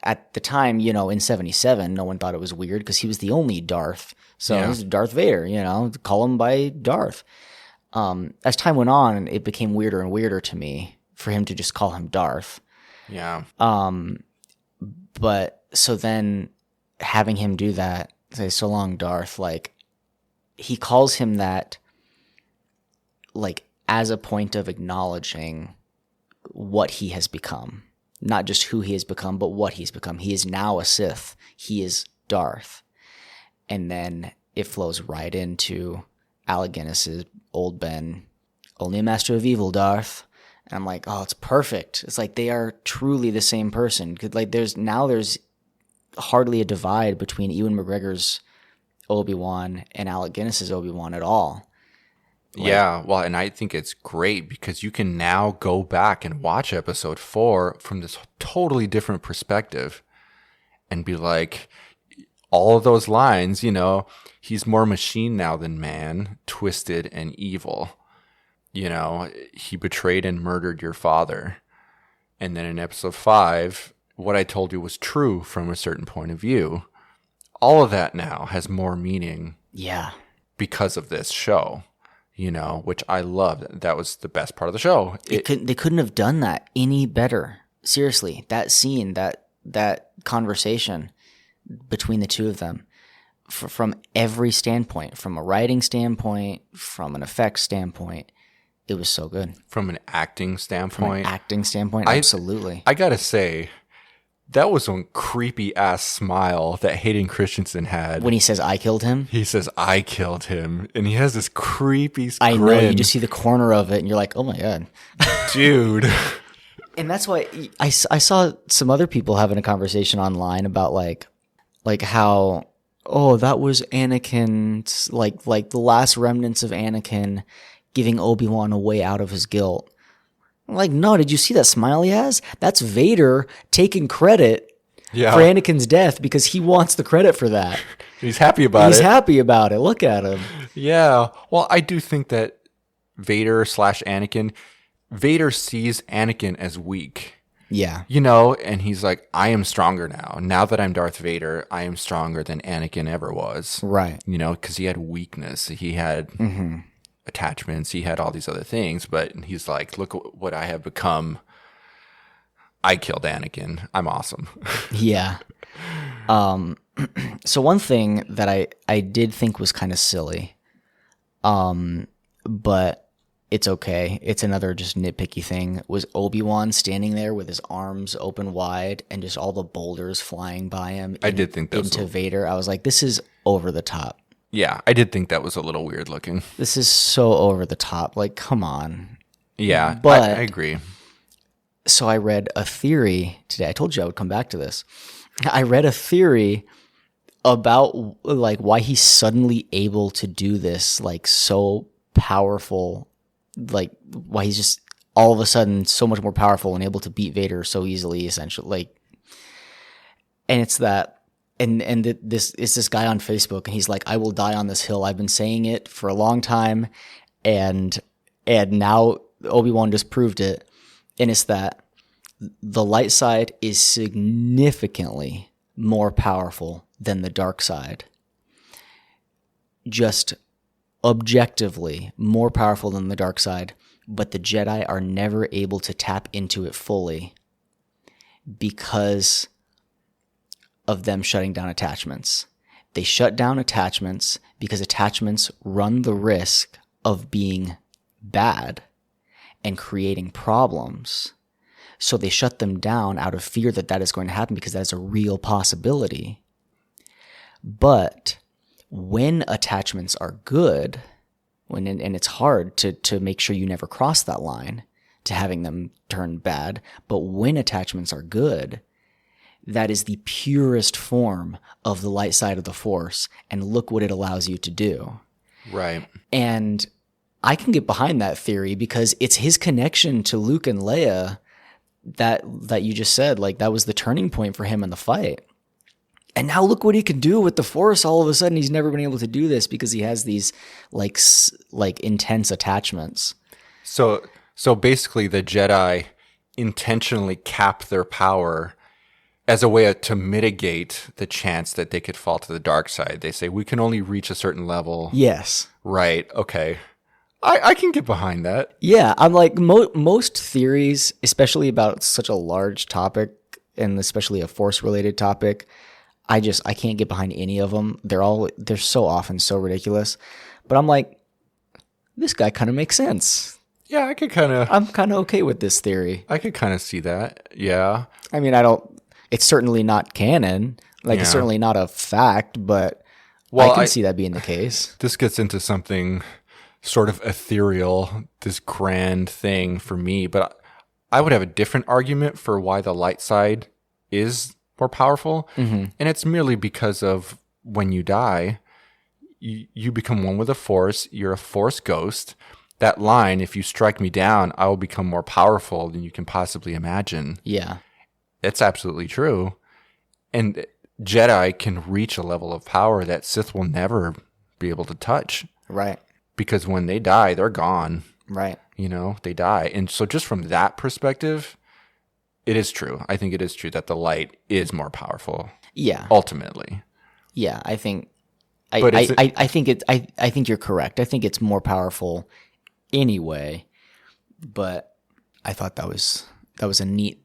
at the time, in 77, no one thought it was weird because he was the only Darth. So it was Darth Vader, call him by Darth. As time went on, it became weirder and weirder to me for him to just call him Darth. Yeah. But so then having him do that, say, so long, Darth, he calls him that as a point of acknowledging what he has become. Not just who he has become, but what he's become. He is now a Sith. He is Darth. And then it flows right into Alec Guinness's Old Ben, only a master of evil, Darth. And I'm like, oh, it's perfect. It's like they are truly the same person. There's hardly a divide between Ewan McGregor's Obi-Wan and Alec Guinness's Obi-Wan at all. Yeah, well, and I think it's great because you can now go back and watch episode 4 from this totally different perspective and be like, all of those lines, he's more machine now than man, twisted and evil. He betrayed and murdered your father. And then in episode 5, what I told you was true from a certain point of view. All of that now has more meaning. Yeah. Because of this show. Which I loved. That was the best part of the show. They couldn't have done that any better. Seriously, that scene, that conversation between the two of them, from every standpoint, from a writing standpoint, from an effects standpoint, It was so good. From an acting From standpoint. an acting standpoint, absolutely. I gotta say, that was one creepy ass smile that Hayden Christensen had. When he says, I killed him. He says, I killed him. And he has this creepy I grin. know, you just see the corner of it and you're like, oh my God. Dude. And that's why I saw some other people having a conversation online about like how, oh, that was Anakin's, like the last remnants of Anakin giving Obi-Wan a way out of his guilt. I'm like, no, did you see that smile he has? That's Vader taking credit for Anakin's death because he wants the credit for that. He's happy about it. He's happy about it. Look at him. Yeah. Well, I do think that Vader / Anakin, Vader sees Anakin as weak. Yeah. You know, and he's like, I am stronger now. Now that I'm Darth Vader, I am stronger than Anakin ever was. Right. You know, because he had weakness. He had attachments. He had all these other things. But he's like, look what I have become. I killed Anakin. I'm awesome. Yeah. So one thing that I did think was kind of silly, but it's okay. It's another just nitpicky thing, was Obi-Wan standing there with his arms open wide and just all the boulders flying by him. I did think that was into Vader. I was like, this is over the top. Yeah, I did think that was a little weird looking. This is so over the top. Like, come on. Yeah, But I agree. So I read a theory today. I told you I would come back to this. I read a theory about like why he's suddenly able to do this, like so powerful, like why he's just all of a sudden so much more powerful and able to beat Vader so easily, essentially. Like, and it's that. And this is this guy on Facebook, and he's like, I will die on this hill. I've been saying it for a long time, and now Obi-Wan just proved it. And it's that the light side is significantly more powerful than the dark side. Just objectively more powerful than the dark side, but the Jedi are never able to tap into it fully because of them shutting down attachments. They shut down attachments because attachments run the risk of being bad and creating problems. So they shut them down out of fear that that is going to happen because that is a real possibility. But when attachments are good, and it's hard to make sure you never cross that line to having them turn bad, but when attachments are good, that is the purest form of the light side of the Force, and look what it allows you to do. Right. And I can get behind that theory because it's his connection to Luke and Leia that you just said, like that was the turning point for him in the fight. And now look what he can do with the Force. All of a sudden, he's never been able to do this because he has these like intense attachments. So basically, the Jedi intentionally cap their power as a way to mitigate the chance that they could fall to the dark side. They say, we can only reach a certain level. Yes. Right. Okay. I can get behind that. Yeah. I'm like, most theories, especially about such a large topic and especially a Force-related topic, I can't get behind any of them. They're so often so ridiculous. But I'm like, this guy kind of makes sense. Yeah, I'm kind of okay with this theory. I could kind of see that. Yeah. I mean, it's certainly not canon. Like, it's certainly not a fact, but I can see that being the case. This gets into something sort of ethereal, this grand thing for me, but I would have a different argument for why the light side is more powerful. Mm-hmm. And it's merely because of when you die, you become one with the Force. You're a Force ghost. That line, if you strike me down, I will become more powerful than you can possibly imagine. Yeah. It's absolutely true. And Jedi can reach a level of power that Sith will never be able to touch. Right. Because when they die, they're gone. Right. You know, they die. And so just from that perspective, it is true. I think it is true that the light is more powerful. Yeah. Ultimately. Yeah, I think I think you're correct. I think it's more powerful anyway. But I thought that was a neat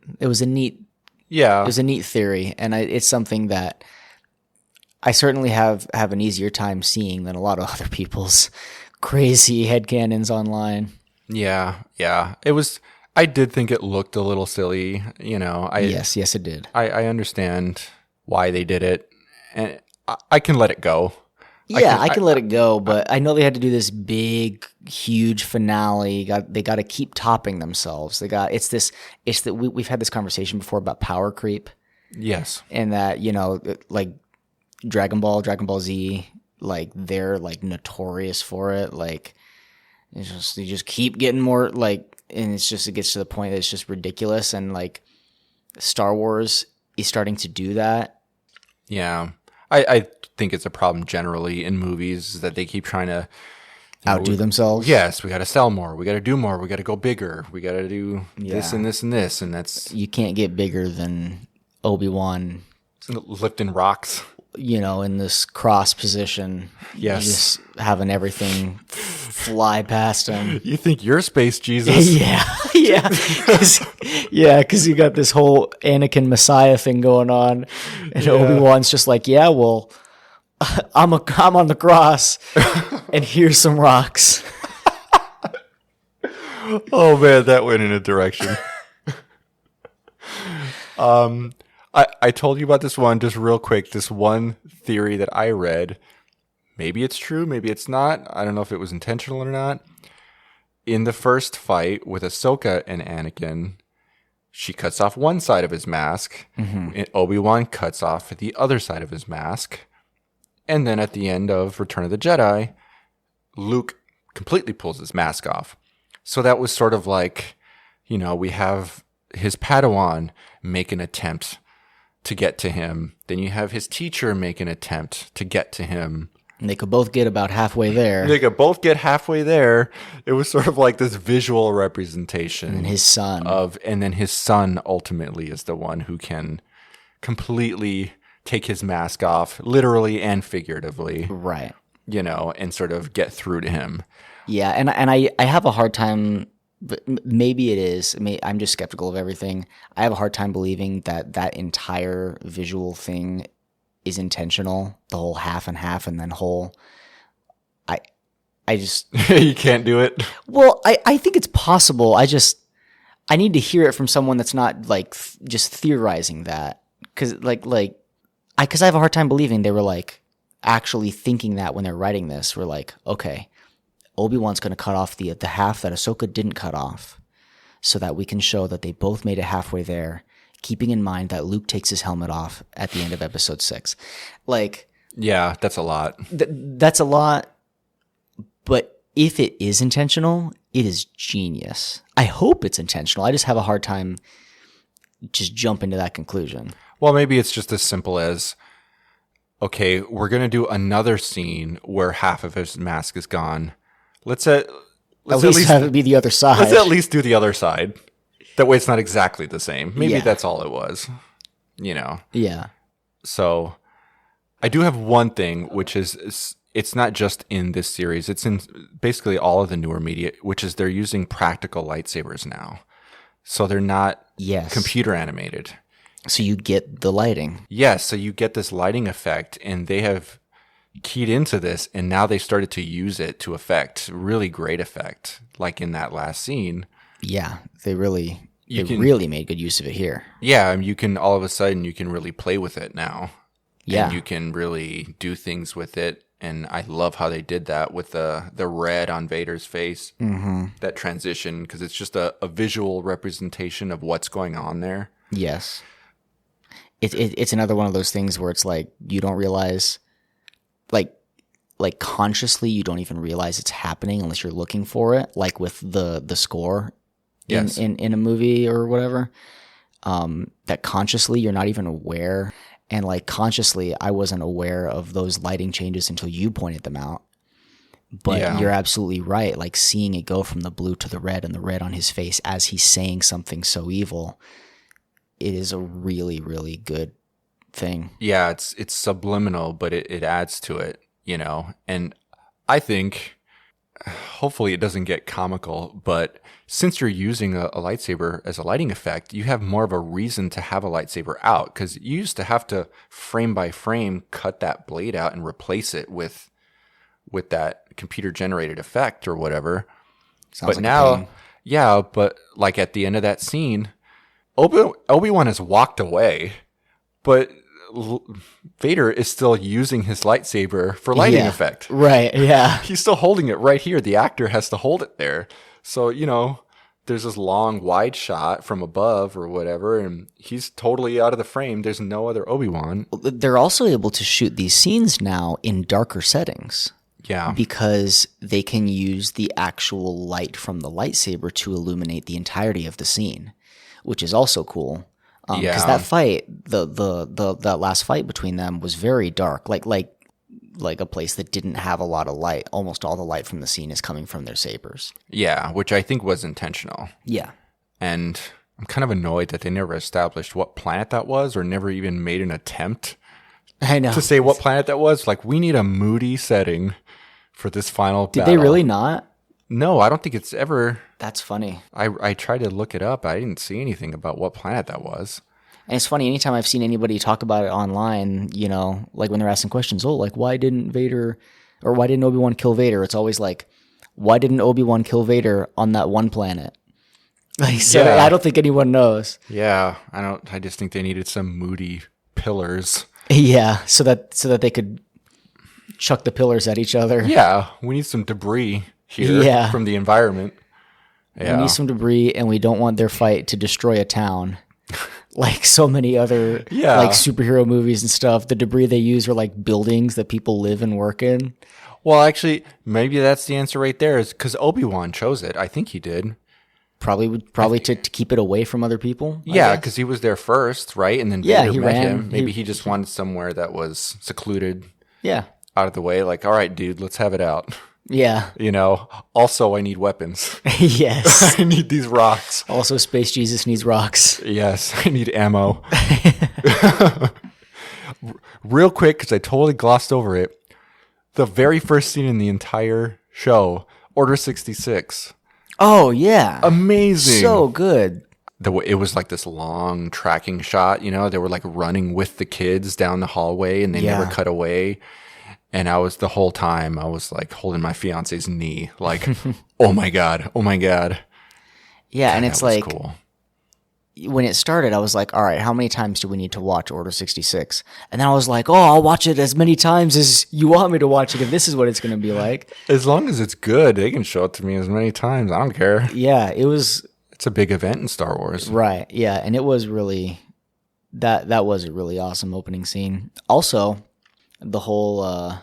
theory, and it's something that I certainly have an easier time seeing than a lot of other people's crazy headcanons online. Yeah, yeah. It was. I did think it looked a little silly. Yes, it did. I understand why they did it, and I can let it go. Yeah, I can let it go, but I know they had to do this big, huge finale. They got to keep topping themselves. We've had this conversation before about power creep, Yes. and that like Dragon Ball Z, like they're like notorious for it. Like you just keep getting more like, and it gets to the point that it's just ridiculous. And like Star Wars is starting to do that. Yeah. I think it's a problem generally in movies that they keep trying to Outdo themselves. Yes, we got to sell more. We got to do more. We got to go bigger. We got to do this and this and this. And that's... You can't get bigger than Obi-Wan. Lifting rocks. In this cross position. Yes. Just having everything fly past him. You think you're space Jesus? Yeah. Because you got this whole Anakin Messiah thing going on. And Obi-Wan's just like, yeah, well, I'm on the cross, and here's some rocks. Oh, man, that went in a direction. I told you about this one just real quick, this one theory that I read. Maybe it's true, maybe it's not. I don't know if it was intentional or not. In the first fight with Ahsoka and Anakin, she cuts off one side of his mask, and Obi-Wan cuts off the other side of his mask. And then at the end of Return of the Jedi, Luke completely pulls his mask off. So that was sort of like, we have his Padawan make an attempt to get to him. Then you have his teacher make an attempt to get to him. And they could both get about halfway there. They could both get halfway there. It was sort of like this visual representation. And his son. And then his son ultimately is the one who can completely take his mask off, literally and figuratively. Right. And sort of get through to him. Yeah, and I have a hard time, but maybe it is. I'm just skeptical of everything. I have a hard time believing that entire visual thing is intentional. The whole half and half and then whole. I just You can't do it. Well, I think it's possible. I need to hear it from someone that's not like just theorizing that, because because I have a hard time believing they were like actually thinking that when they're writing this. We're like, okay, Obi-Wan's going to cut off the half that Ahsoka didn't cut off, so that we can show that they both made it halfway there, keeping in mind that Luke takes his helmet off at the end of episode 6. Like, yeah, that's a lot. That's a lot. But if it is intentional, it is genius. I hope it's intentional. I just have a hard time just jumping to that conclusion. Well, maybe it's just as simple as, okay, we're going to do another scene where half of his mask is gone. Let's at least have it be the other side. Let's at least do the other side. That way it's not exactly the same. Maybe that's all it was. Yeah. So I do have one thing, which is it's not just in this series. It's in basically all of the newer media, which is they're using practical lightsabers now. So they're not computer animated. So you get the lighting. Yes, so you get this lighting effect, and they have keyed into this, and now they started to use it to effect really great effect, like in that last scene. Yeah, they really made good use of it here. Yeah, you can all of a sudden you can really play with it now. Yeah, and you can really do things with it, and I love how they did that with the red on Vader's face. Mm-hmm. That transition, because it's just a visual representation of what's going on there. Yes. It's another one of those things where it's like you don't realize, like consciously you don't even realize it's happening unless you're looking for it. Like with the score in a movie or whatever, that consciously you're not even aware. And like consciously, I wasn't aware of those lighting changes until you pointed them out. But you're absolutely right. Like seeing it go from the blue to the red and the red on his face as he's saying something so evil. It is a really, really good thing. Yeah, it's subliminal, but it adds to it, And I think, hopefully it doesn't get comical, but since you're using a lightsaber as a lighting effect, you have more of a reason to have a lightsaber out, because you used to have to, frame by frame, cut that blade out and replace it with that computer-generated effect or whatever. Sounds But like a now, pain. yeah, but like at the end of that scene, Obi-Wan has walked away, but Vader is still using his lightsaber for lighting Yeah. effect. Right, yeah. He's still holding it right here. The actor has to hold it there. So, there's this long wide shot from above or whatever, and he's totally out of the frame. There's no other Obi-Wan. They're also able to shoot these scenes now in darker settings. Yeah. Because they can use the actual light from the lightsaber to illuminate the entirety of the scene, which is also cool. Because that fight, that last fight between them was very dark, like a place that didn't have a lot of light. Almost all the light from the scene is coming from their sabers. Yeah, which I think was intentional. Yeah. And I'm kind of annoyed that they never established what planet that was or never even made an attempt I know. to say what planet that was. Like, we need a moody setting for this final Did battle. they really not? No, I don't think it's ever. That's funny. I tried to look it up. I didn't see anything about what planet that was. And it's funny, anytime I've seen anybody talk about it online, like when they're asking questions, why didn't Obi-Wan kill Vader? It's always like, why didn't Obi-Wan kill Vader on that one planet? Like, so Yeah. I don't think anyone knows. Yeah, I just think they needed some moody pillars. Yeah, so that they could chuck the pillars at each other. Yeah, we need some debris here Yeah. from the environment. Yeah. We need some debris, and we don't want their fight to destroy a town. Like so many other like superhero movies and stuff, the debris they use are like buildings that people live and work in. Well, actually, maybe that's the answer right there, is because Obi-Wan chose it. I think he did. Probably to keep it away from other people. I Yeah, guess. because he was there first, right? And then Yeah, Vader he met ran. him. Maybe he just wanted somewhere that was secluded, Yeah. out of the way. Like, all right, dude, let's have it out. Yeah. Also, I need weapons. Yes. I need these rocks. Also, Space Jesus needs rocks. Yes, I need ammo. Real quick, because I totally glossed over it. The very first scene in the entire show, Order 66. Oh yeah. Amazing. So good. It was like this long tracking shot, they were like running with the kids down the hallway and they never cut away. And the whole time I was like holding my fiance's knee, like, oh my God. Yeah, God, and it's that was like cool. when it started, I was like, all right, how many times do we need to watch Order 66? And then I was like, I'll watch it as many times as you want me to watch it if this is what it's going to be like. As long as it's good, they can show it to me as many times. I don't care. Yeah, it was It's a big event in Star Wars. right. Yeah, and it was really that was a really awesome opening scene. Also, the whole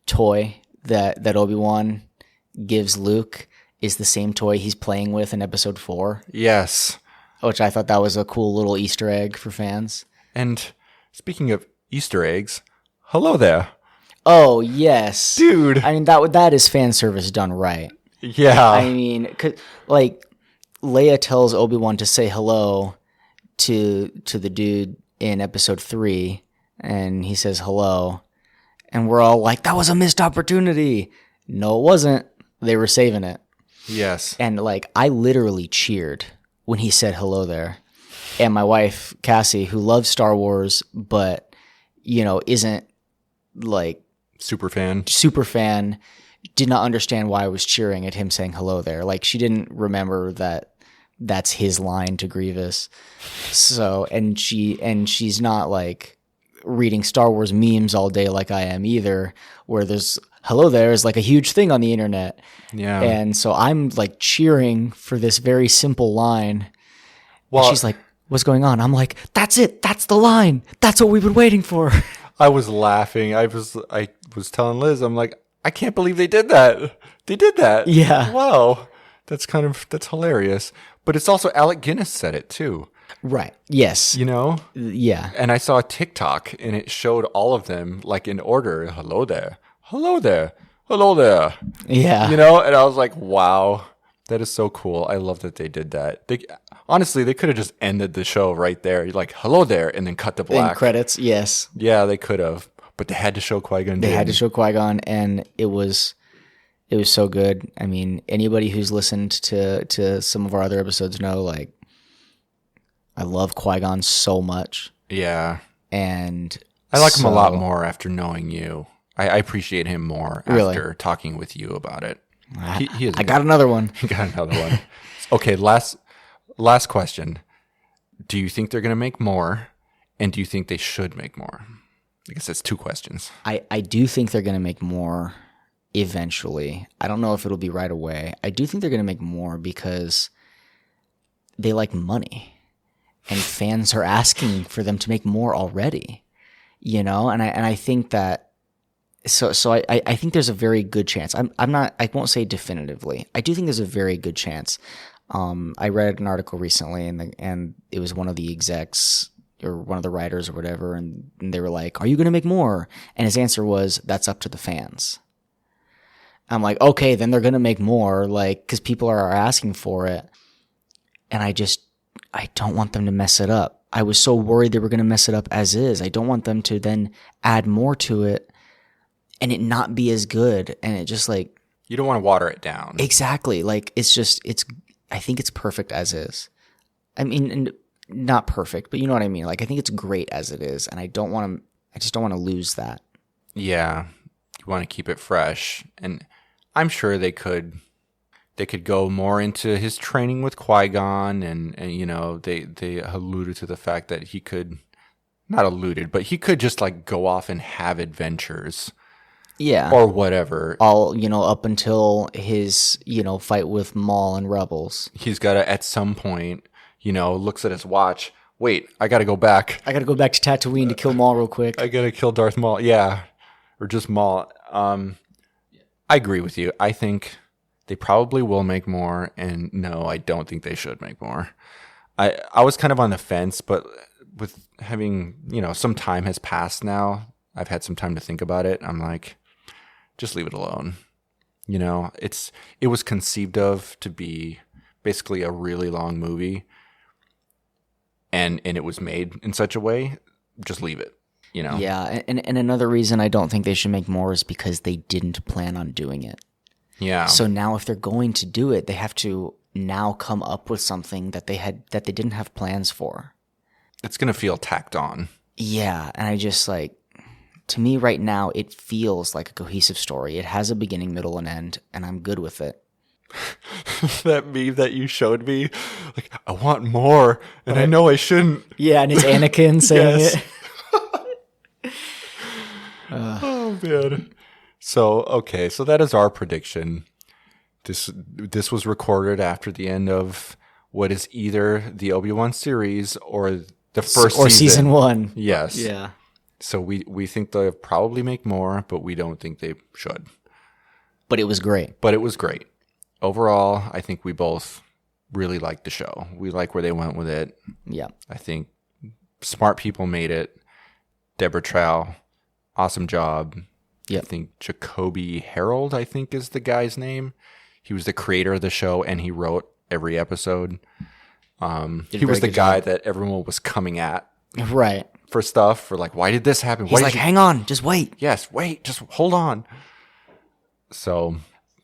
toy that Obi-Wan gives Luke is the same toy he's playing with in Episode 4. Yes. Which I thought that was a cool little Easter egg for fans. And speaking of Easter eggs, hello there. Oh, yes. Dude. I mean, that is fan service done right. Yeah. I mean, like, Leia tells Obi-Wan to say hello to the dude in Episode 3, and he says hello. And we're all like, that was a missed opportunity. No, it wasn't. They were saving it. Yes. And, like, I literally cheered when he said hello there. And my wife, Cassie, who loves Star Wars, but, isn't, like, Super fan. did not understand why I was cheering at him saying hello there. Like, she didn't remember that that's his line to Grievous. So, and she's not, like, reading Star Wars memes all day like I am either, where there's hello there is like a huge thing on the internet. Yeah. And so I'm like cheering for this very simple line. Well, And she's like, what's going on? I'm like, that's it. That's the line. That's what we've been waiting for. I was laughing. I was telling Liz, I'm like, I can't believe they did that. They did that. Yeah. Wow. That's hilarious. But it's also Alec Guinness said it too. Right. Yes. Yeah. And I saw a TikTok and it showed all of them like in order. Hello there. Hello there. Hello there. Yeah. And I was like, wow, that is so cool. I love that they did that. Honestly, they could have just ended the show right there. Like, hello there, and then cut to black. In credits. Yes. Yeah, they could have. But they had to show Qui-Gon. They had to show Qui-Gon, and it was so good. I mean, anybody who's listened to some of our other episodes know, like, I love Qui-Gon so much. Yeah. And I like him a lot more after knowing you. I appreciate him more Really? after talking with you about it. I got another one. He got another one. Okay, last question. Do you think they're going to make more? And do you think they should make more? I guess that's 2 questions. I do think they're going to make more eventually. I don't know if it'll be right away. I do think they're going to make more because they like money. And fans are asking for them to make more already. You know? And I think that so I think there's a very good chance. I won't say definitively. I do think there's a very good chance. I read an article recently and it was one of the execs or one of the writers or whatever, and they were like, "Are you going to make more?" And his answer was, "That's up to the fans." I'm like, okay, then they're going to make more, like, because people are asking for it. And I don't want them to mess it up. I was so worried they were going to mess it up as is. I don't want them to then add more to it and it not be as good. And it just like, you don't want to water it down. Exactly. Like, I think it's perfect as is. I mean, and not perfect, but you know what I mean? Like, I think it's great as it is. And I just don't want to lose that. Yeah. You want to keep it fresh. And I'm sure they could go more into his training with Qui-Gon and you know, they alluded to the fact that he could, not alluded, but he could just like go off and have adventures. Yeah. Or whatever. All, you know, up until his, you know, fight with Maul and Rebels. He's got to, at some point, you know, looks at his watch. Wait, I got to go back. I got to go back to Tatooine to kill Maul real quick. I got to kill Darth Maul. Yeah. Or just Maul. I agree with you. I think they probably will make more. And no, I don't think they should make more. I was kind of on the fence, but with having, you know, some time has passed now. I've had some time to think about it. I'm like, just leave it alone. You know, it was conceived of to be basically a really long movie, and it was made in such a way. Just leave it. You know. Yeah, and another reason I don't think they should make more is because they didn't plan on doing it. Yeah. So now, if they're going to do it, they have to now come up with something that they didn't have plans for. It's gonna feel tacked on. Yeah, and I just like. To me right now, it feels like a cohesive story. It has a beginning, middle, and end, and I'm good with it. That meme that you showed me, like, I want more, and I know I shouldn't. Yeah, and it's Anakin saying it. Oh, man. So, okay, so that is our prediction. This was recorded after the end of what is either the Obi-Wan series or the first or season. Season 1. Yes. Yeah. So we think they'll probably make more, but we don't think they should. But it was great. Overall, I think we both really liked the show. We like where they went with it. Yeah. I think smart people made it. Deborah Trow, awesome job. Yep. I think Jacoby Harold, I think is the guy's name. He was the creator of the show, and he wrote every episode. He was the guy that everyone was coming at. Right. For stuff, for like, why did this happen? He's like, hang on, just wait. Yes, wait, just hold on. So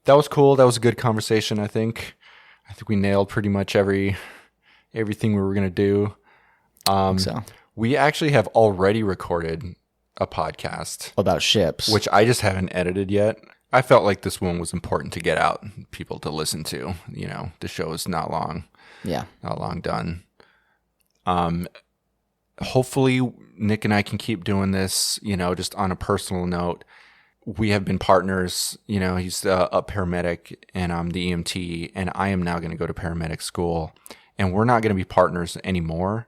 that was cool. That was a good conversation, I think. I think we nailed pretty much everything we were going to do. So We actually have already recorded a podcast. About ships. Which I just haven't edited yet. I felt like this one was important to get out, people to listen to. You know, the show is not long. Yeah. Not long done. Hopefully Nick and I can keep doing this, you know, just on a personal note. We have been partners, you know, he's a paramedic and I'm the EMT, and I am now going to go to paramedic school, and we're not going to be partners anymore.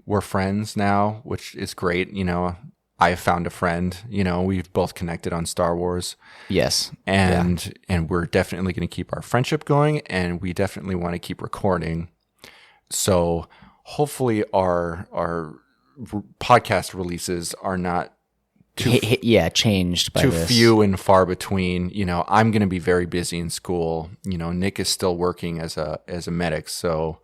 We're friends now, which is great. You know, I found a friend, you know, we've both connected on Star Wars. Yes. And we're definitely going to keep our friendship going, and we definitely want to keep recording. So hopefully our podcast releases are not changed by too this. few and far between. You know, I'm going to be very busy in school. You know, Nick is still working as a medic, so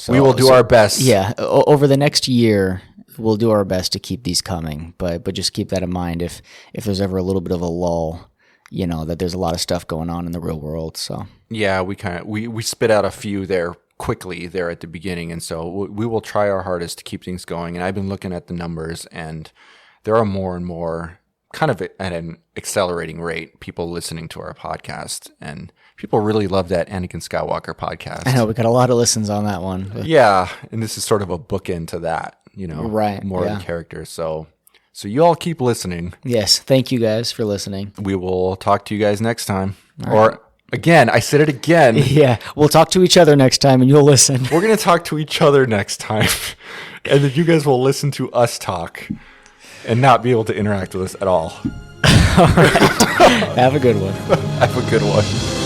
we will do our best. Yeah, over the next year, we'll do our best to keep these coming. But just keep that in mind if there's ever a little bit of a lull, you know, that there's a lot of stuff going on in the real world. So yeah, we spit out a few there quickly there at the beginning, and so we will try our hardest to keep things going. And I've been looking at the numbers, and there are more and more kind of at an accelerating rate, people listening to our podcast, and people really love that Anakin Skywalker podcast. I know we got a lot of listens on that one. Yeah, and this is sort of a bookend to that, Right, more yeah. of the character. So you all keep listening. Yes, thank you guys for listening. We will talk to you guys next time. Or again, I said it again. Yeah, we'll talk to each other next time, and you'll listen. We're going to talk to each other next time. And then you guys will listen to us talk and not be able to interact with us at all. All right. Have a good one. Have a good one.